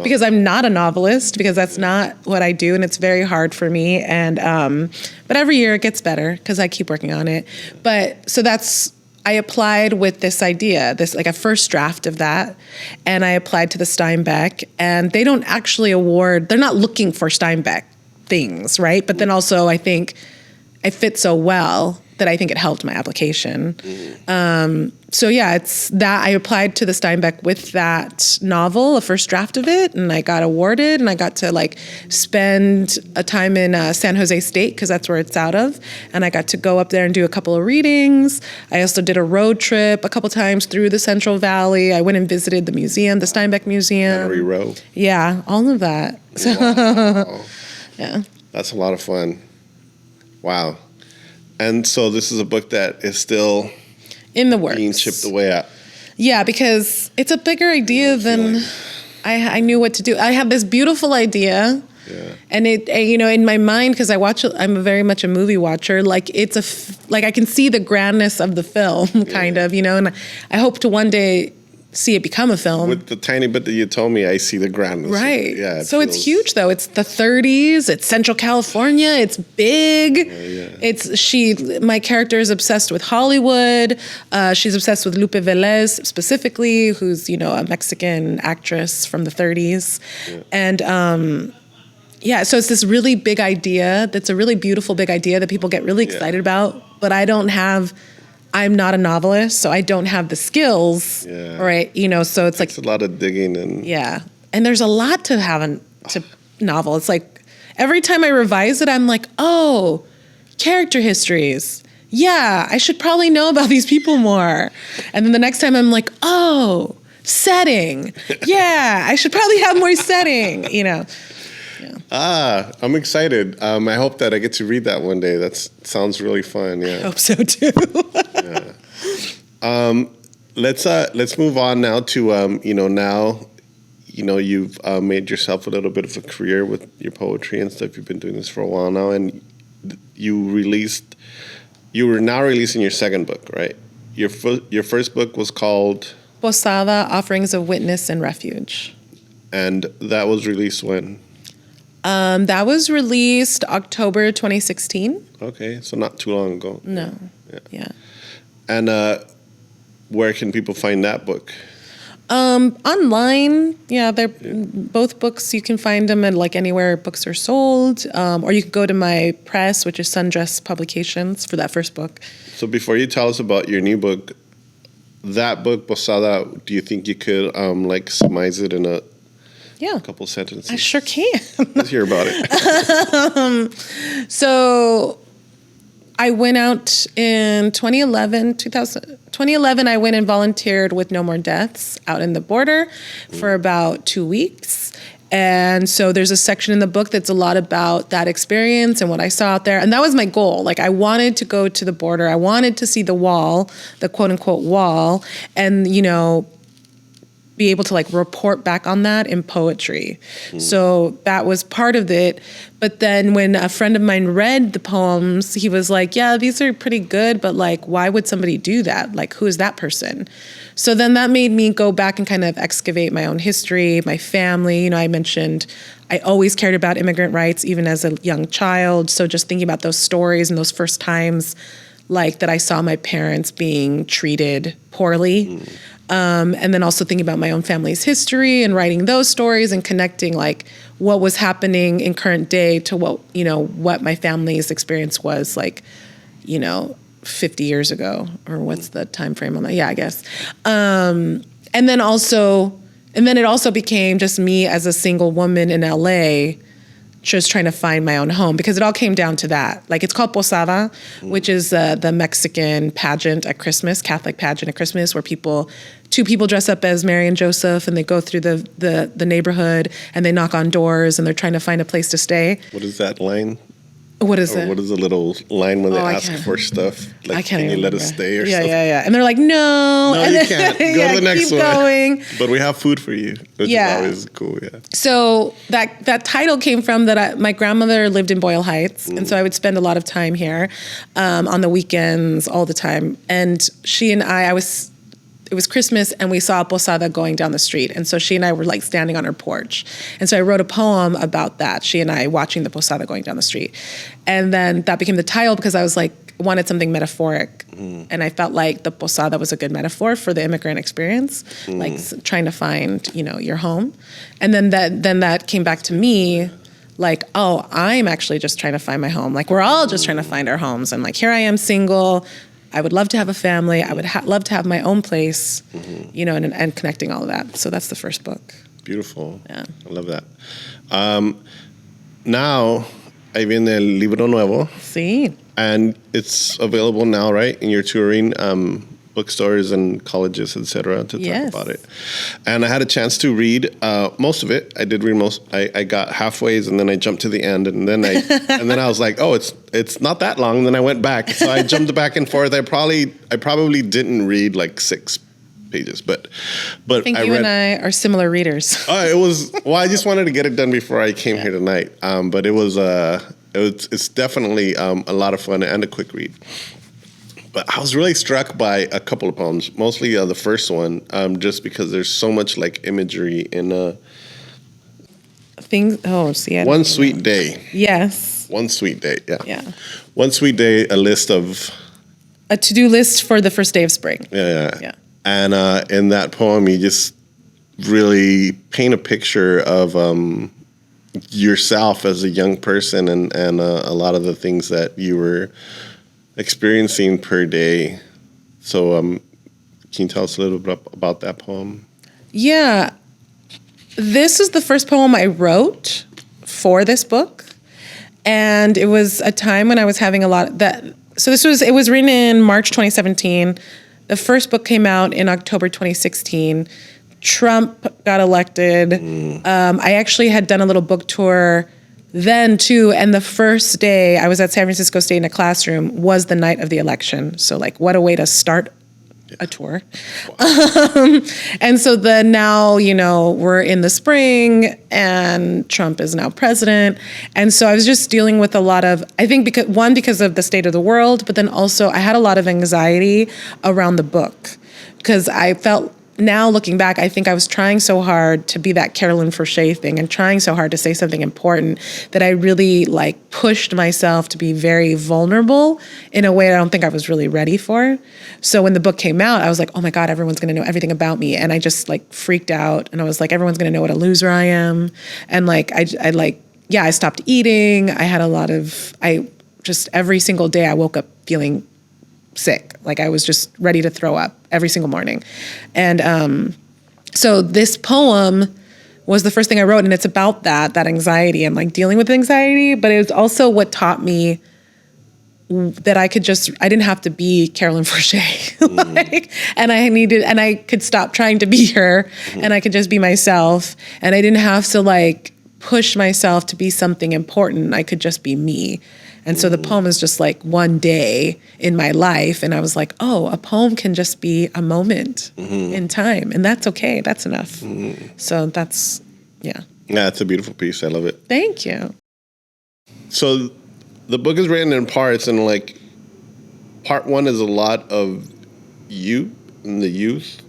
S2: because I'm not a novelist, because that's not what I do. And it's very hard for me. And, but every year it gets better because I keep working on it. But so I applied with this idea, this like a first draft of that. And I applied to the Steinbeck, and they don't actually they're not looking for Steinbeck things, right? But then also I think I fit so well that I think it helped my application. So yeah, it's that I applied to the Steinbeck with that novel, a first draft of it, and I got awarded, and I got to like spend a time in San Jose State because that's where it's out of, and I got to go up there and do a couple of readings. I also did a road trip a couple times through the Central Valley. I went and visited the museum, the Steinbeck Museum.
S1: Henry Row.
S2: Yeah, all of that.
S1: Wow.
S2: Yeah.
S1: That's a lot of fun. Wow. And so this is a book that is still
S2: in the works,
S1: being chipped away at.
S2: Yeah, because it's a bigger idea than I knew what to do. I have this beautiful idea, and it in my mind, because I'm very much a movie watcher. Like I can see the grandness of the film, kind of, and I hope to one day see it become a film.
S1: With the tiny bit that you told me, I see the grandness.
S2: Right. Yeah. So it's huge, though. It's the 30s. It's Central California. It's big. My character is obsessed with Hollywood. She's obsessed with Lupe Velez specifically, who's, a Mexican actress from the 30s. Yeah. And, Yeah, so it's this really big idea that's a really beautiful big idea that people get really excited about, but I'm not a novelist, so I don't have the skills, right? So it's like
S1: a lot of digging and
S2: and there's a lot to have to novel. It's like every time I revise it, I'm like, oh, character histories. Yeah, I should probably know about these people more. And then the next time I'm like, oh, setting. Yeah, I should probably have more setting, Yeah.
S1: I'm excited. I hope that I get to read that one day. That sounds really fun. Yeah,
S2: I hope so too.
S1: Let's move on now to now. You've made yourself a little bit of a career with your poetry and stuff. You've been doing this for a while now, and you were now releasing your second book, right? Your first book was called
S2: Posada, Offerings of Witness and Refuge.
S1: And that was released when?
S2: That was released October 2016.
S1: Okay, so not too long ago.
S2: No. Yeah.
S1: And where can people find that book?
S2: Online. Yeah, they're both books. You can find them at like anywhere books are sold, or you can go to my press, which is Sundress Publications, for that first book.
S1: So before you tell us about your new book, that book, Posada, do you think you could surmise it in a couple sentences?
S2: I sure can.
S1: Let's hear about it.
S2: So I went out in 2011, I went and volunteered with No More Deaths out in the border for about 2 weeks. And so there's a section in the book that's a lot about that experience and what I saw out there. And that was my goal. Like, I wanted to go to the border. I wanted to see the wall, the quote unquote wall, and, be able to report back on that in poetry. So that was part of it. But then when a friend of mine read the poems, he was like, yeah, these are pretty good, but why would somebody do that? Who is that person? So then that made me go back and kind of excavate my own history, my family. I mentioned I always cared about immigrant rights, even as a young child. So just thinking about those stories and those first times, that I saw my parents being treated poorly. And then also thinking about my own family's history and writing those stories and connecting what was happening in current day to what my family's experience was 50 years ago, or what's the time frame on that? Yeah, I guess. And then it also became just me as a single woman in LA, just trying to find my own home, because it all came down to that. It's called Posada, which is the Mexican pageant at Christmas, Catholic pageant at Christmas, where two people dress up as Mary and Joseph, and they go through the neighborhood and they knock on doors and they're trying to find a place to stay.
S1: What is that line?
S2: What is it?
S1: What is the little line when they ask for stuff?
S2: I can't
S1: can you let us stay or something?
S2: Yeah. And they're like, no.
S1: No, you can't. Go to the next
S2: keep
S1: one.
S2: Going.
S1: But we have food for you, which is always cool, yeah.
S2: So that title came from that my grandmother lived in Boyle Heights, and so I would spend a lot of time here on the weekends, all the time. And she and it was Christmas, and we saw Posada going down the street. And so she and I were standing on her porch. And so I wrote a poem about that, she and I watching the Posada going down the street. And then that became the title, because I was wanted something metaphoric. And I felt like the Posada was a good metaphor for the immigrant experience, trying to find, your home. And then that came back to me, oh, I'm actually just trying to find my home. We're all just trying to find our homes. And here I am, single. I would love to have a family. I would love to have my own place, and connecting all of that. So that's the first book.
S1: Beautiful.
S2: Yeah.
S1: I love that. Now, ahí viene el libro nuevo.
S2: Sí.
S1: And it's available now, right, in your touring bookstores and colleges, etc., to talk about it. And I had a chance to read most of it. I did read most. I got halfways, and then I jumped to the end, and then I was like, oh, it's not that long. And then I went back, so I jumped back and forth. I probably didn't read 6 pages, but
S2: I think you and I are similar readers.
S1: It was I just wanted to get it done before I came here tonight. But it's definitely a lot of fun and a quick read. But I was really struck by a couple of poems, mostly the first one, just because there's so much imagery in
S2: things. Oh, see,
S1: One Sweet Day.
S2: Yes.
S1: One Sweet Day. Yeah.
S2: Yeah.
S1: One Sweet Day. A list of
S2: a to-do list for the first day of spring.
S1: Yeah. And in that poem, you just really paint a picture of yourself as a young person and a lot of the things that you were experiencing per day. So can you tell us a little bit about that poem?
S2: Yeah. This is the first poem I wrote for this book. And it was a time when I was having a lot of that. So it was written in March 2017. The first book came out in October 2016. Trump got elected. I actually had done a little book tour then too. And the first day I was at San Francisco State in a classroom was the night of the election. So like, what a way to start a tour. Wow. And so then now, we're in the spring and Trump is now president. And so I was just dealing with a lot of, I think because of the state of the world, but then also I had a lot of anxiety around the book because I felt, now looking back, I think I was trying so hard to be that Carolyn Forche thing and trying so hard to say something important that I really pushed myself to be very vulnerable in a way I don't think I was really ready for. So when the book came out, I was like, oh my God, everyone's going to know everything about me. And I just freaked out. And I was like, everyone's going to know what a loser I am. And I stopped eating. I had every single day I woke up feeling sick. I was just ready to throw up every single morning. And so this poem was the first thing I wrote, and it's about that anxiety and dealing with anxiety, but it was also what taught me that I didn't have to be Carolyn Forche. And I could stop trying to be her, and I could just be myself, and I didn't have to push myself to be something important. I could just be me. And so the poem is just one day in my life. And I was like, oh, a poem can just be a moment in time. And that's okay. That's enough. So that's, yeah.
S1: Yeah, it's a beautiful piece. I love it.
S2: Thank you.
S1: So the book is written in parts. And part one is a lot of you and the youth.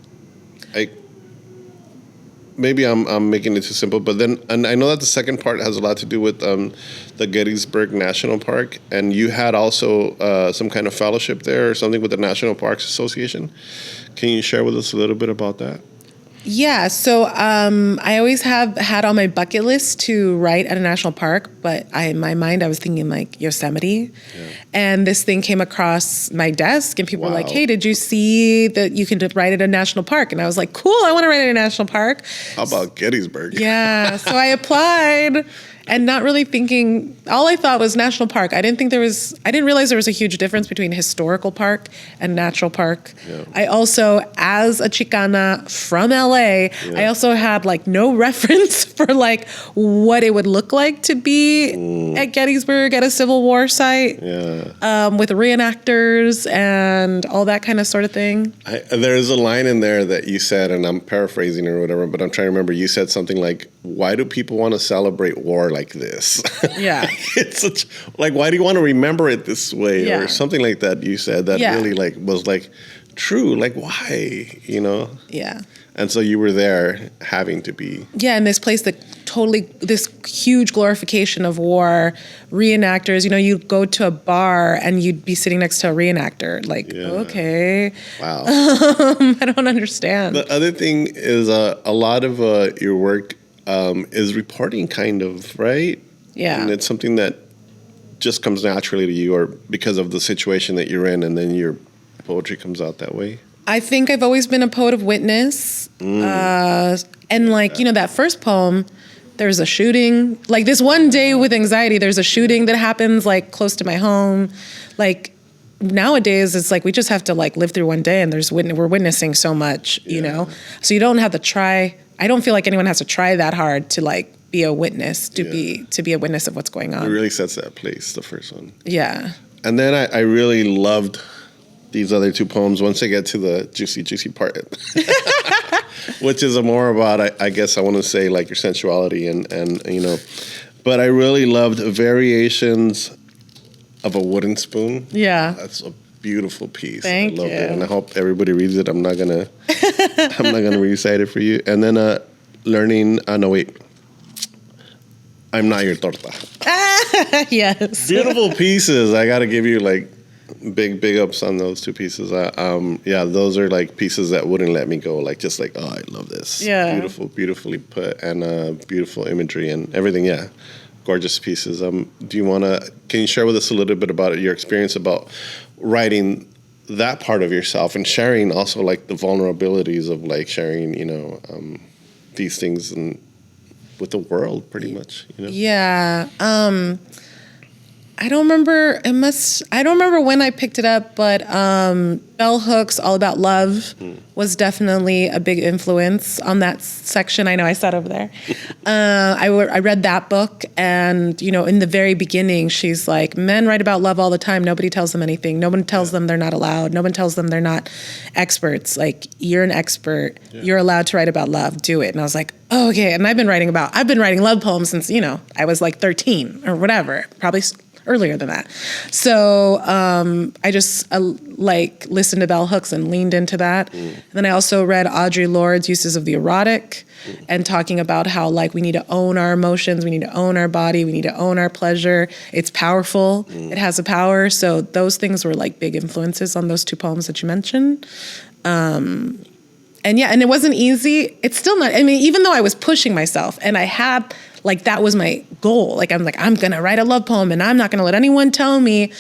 S1: Maybe I'm making it too simple, but then, and I know that the second part has a lot to do with the Gettysburg National Park, and you had also some kind of fellowship there or something with the National Parks Association. Can you share with us a little bit about that?
S2: Yeah, so I always have had on my bucket list to write at a national park, but in my mind I was thinking Yosemite. Yeah. And this thing came across my desk and people were like, hey, did you see that you can write at a national park? And I was like, cool, I want to write at a national park.
S1: How about Gettysburg?
S2: Yeah, so I applied. And not really thinking, all I thought was national park. I didn't realize there was a huge difference between historical park and natural park. Yeah. I also, as a Chicana from LA, I also had no reference for what it would look like to be at Gettysburg at a Civil War site with reenactors and all that kind of sort of thing.
S1: There's a line in there that you said, and I'm paraphrasing or whatever, but I'm trying to remember. You said something like, why do people want to celebrate war like this?
S2: Yeah.
S1: It's such, why do you want to remember it this way? Or something like that you said that really was true. Why,
S2: Yeah.
S1: And so you were there having to be.
S2: Yeah, in this place that this huge glorification of war, reenactors, you'd go to a bar and you'd be sitting next to a reenactor. Okay.
S1: Wow.
S2: I don't understand.
S1: The other thing is a lot of your work is reporting kind of, right?
S2: Yeah.
S1: And it's something that just comes naturally to you or because of the situation that you're in and then your poetry comes out that way.
S2: I think I've always been a poet of witness. And that first poem, there's a shooting. This one day with anxiety, there's a shooting that happens close to my home. Nowadays, it's we just have to live through one day and we're witnessing so much, So you don't have to try. I don't feel like anyone has to try that hard to be a witness, to be a witness of what's going on.
S1: It really sets that place, the first one.
S2: Yeah.
S1: And then I really loved these other two poems once I get to the juicy part, which is more about, I guess I want to say your sensuality and but I really loved Variations of a Wooden Spoon.
S2: Yeah.
S1: That's a beautiful piece.
S2: Thank you.
S1: I loved it. And I hope everybody reads it. I'm not gonna recite it for you. And then learning, I'm not your torta.
S2: Yes.
S1: Beautiful pieces. I gotta give you Big ups on those two pieces. Yeah, those are like pieces that wouldn't let me go. Like just like, oh, I love this.
S2: Yeah.
S1: Beautifully put, and beautiful imagery and everything. Yeah, gorgeous pieces. Can you share with us a little bit about your experience about writing that part of yourself and sharing also like the vulnerabilities of like sharing, these things and with the world, pretty much.
S2: Yeah. I don't remember. I don't remember when I picked it up, but Bell Hooks, All About Love, was definitely a big influence on that section. I know I sat over there. I read that book, and in the very beginning, she's like, "Men write about love all the time. Nobody tells them anything. No one tells them they're not allowed. No one tells them they're not experts. Like, you're an expert. Yeah. You're allowed to write about love. Do it." And I was like, "Oh, okay." And I've been writing love poems since I was like 13 or whatever, probably earlier than that. So I just listened to Bell Hooks and leaned into that. And then I also read Audre Lorde's Uses of the Erotic and talking about how like we need to own our emotions, we need to own our body, we need to own our pleasure. It's powerful. It has a power. So those things were like big influences on those two poems that you mentioned. And it wasn't easy. It's still not, even though I was pushing myself and I had, like, that was my goal. Like, I'm going to write a love poem and I'm not going to let anyone tell me.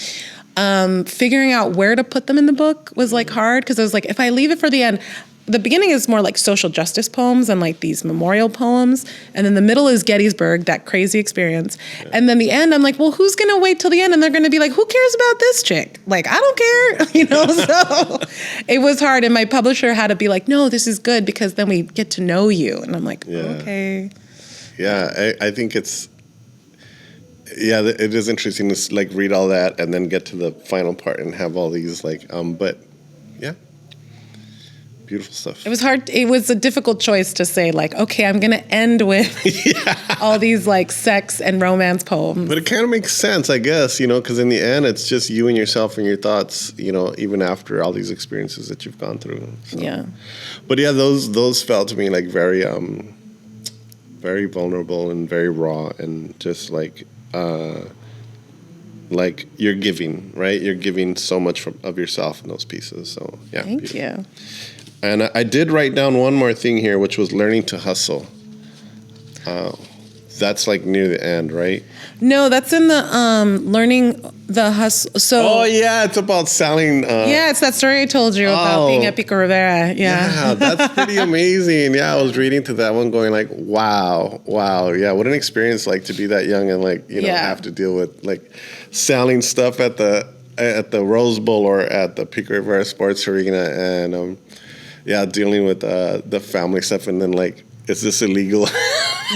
S2: Figuring out where to put them in the book was, like, hard because I was like, if I leave it for the end, the beginning is more like social justice poems and, like, these memorial poems. And then the middle is Gettysburg, that crazy experience. Yeah. And then the end, I'm like, well, who's going to wait till the end? And they're going to be like, who cares about this chick? Like, I don't care, So it was hard. And my publisher had to be like, no, this is good because then we get to know you. And I'm like, okay.
S1: Yeah, I think it is interesting to like read all that and then get to the final part and have all these but yeah, beautiful stuff. It
S2: was hard. It was a difficult choice to say like, okay, I'm going to end with all these like sex and romance poems.
S1: But it kind of makes sense, I guess, because in the end, it's just you and yourself and your thoughts, even after all these experiences that you've gone through. So. Yeah. But yeah, those felt to me like very, very vulnerable and very raw and just like you're giving, right? You're giving so much of yourself in those pieces. So yeah.
S2: Thank you.
S1: And I did write down one more thing here, which was learning to hustle. That's like near the end, right?
S2: No, that's in the learning the hustle. So
S1: it's about selling.
S2: It's that story I told you about being at Pico Rivera. Yeah,
S1: that's pretty amazing. Yeah, I was reading to that one, going like, wow, yeah, what an experience like to be that young and have to deal with like selling stuff at the Rose Bowl or at the Pico Rivera Sports Arena and dealing with the family stuff and then like, is this illegal?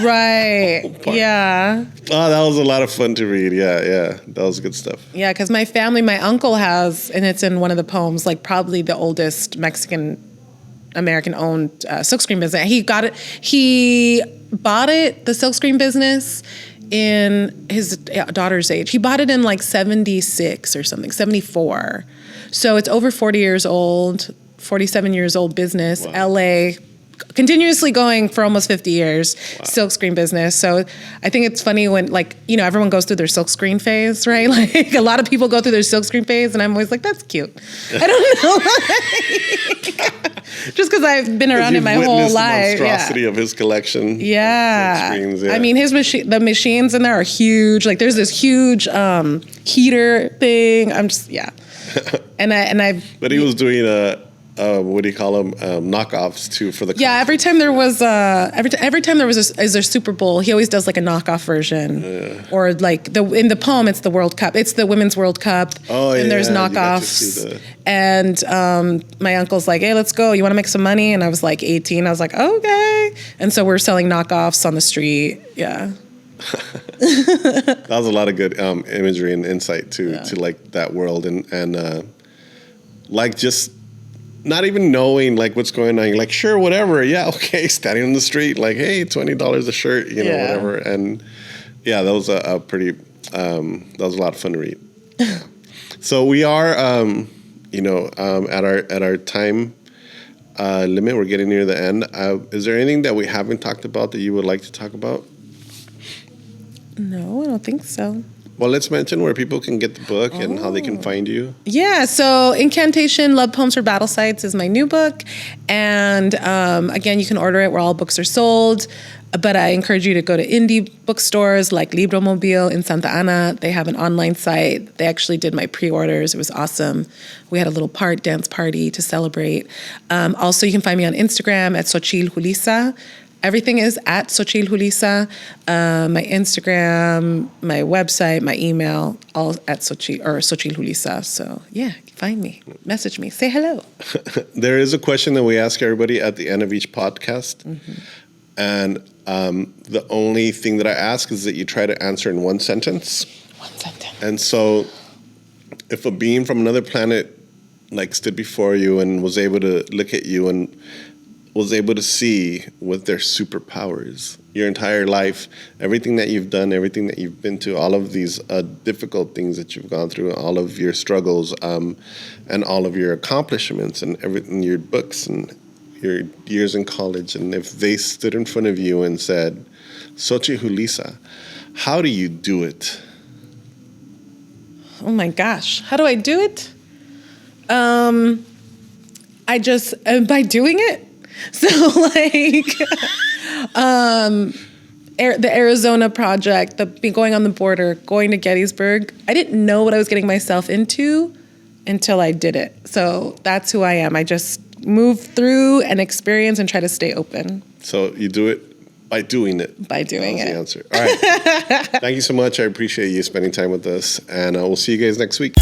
S2: Right. Yeah.
S1: Oh, that was a lot of fun to read. Yeah. That was good stuff.
S2: Yeah, because my uncle has, and it's in one of the poems, like probably the oldest Mexican-American-owned silkscreen business. He bought it, the silkscreen business, in his daughter's age. He bought it in like 76 or something, 74. So it's over 40 years old, 47 years old business, wow. LA, continuously going for almost 50 years, wow. Silkscreen business. So I think it's funny when everyone goes through their silkscreen phase, right? Like a lot of people go through their silkscreen phase and I'm always like, that's cute. I don't know. Just because I've been around it my whole life.
S1: The monstrosity of his collection.
S2: Yeah. I mean, the machines in there are huge. Like there's this huge heater thing. I'm just, yeah.
S1: But he was doing what do you call them? Knockoffs too for the.
S2: Yeah, every time there was a Super Bowl, he always does like a knockoff version, or like in the poem, it's the World Cup. It's the Women's World Cup. Oh yeah. And there's knockoffs. And my uncle's like, "Hey, let's go. You want to make some money?" And I was like 18. I was like, "Okay." And so we're selling knockoffs on the street. Yeah.
S1: That was a lot of good imagery and insight to like that world and like just. Not even knowing like what's going on, you're like, sure, whatever, yeah, okay. Standing on the street, like, hey, $20 a shirt, whatever, and that was a pretty, that was a lot of fun to read. So we are, at our time limit. We're getting near the end. Is there anything that we haven't talked about that you would like to talk about?
S2: No, I don't think so.
S1: Well, let's mention where people can get the book and how they can find you.
S2: Yeah, so Incantation, Love Poems for Battle Sites is my new book. And again, you can order it where all books are sold. But I encourage you to go to indie bookstores like Libromobile in Santa Ana. They have an online site. They actually did my pre-orders. It was awesome. We had a little dance party to celebrate. Also, you can find me on Instagram at Xochitl-Julisa. Everything is at Xochitl-Julisa. My Instagram, my website, my email, all at Xochitl-Julisa. So yeah, find me, message me, say hello.
S1: There is a question that we ask everybody at the end of each podcast. And the only thing that I ask is that you try to answer in one sentence.
S2: One sentence.
S1: And so if a being from another planet like stood before you and was able to look at you and was able to see with their superpowers your entire life, everything that you've done, everything that you've been to, all of these difficult things that you've gone through, all of your struggles, and all of your accomplishments and everything, your books and your years in college, and if they stood in front of you and said, Xochitl-Julisa, how do you do it?
S2: Oh my gosh, how do I do it? I just, by doing it. So like, the Arizona project, going on the border, going to Gettysburg, I didn't know what I was getting myself into until I did it. So that's who I am. I just move through and experience and try to stay open.
S1: So you do it by doing it.
S2: By doing it.
S1: That's the answer. All right. Thank you so much. I appreciate you spending time with us. And we'll see you guys next week.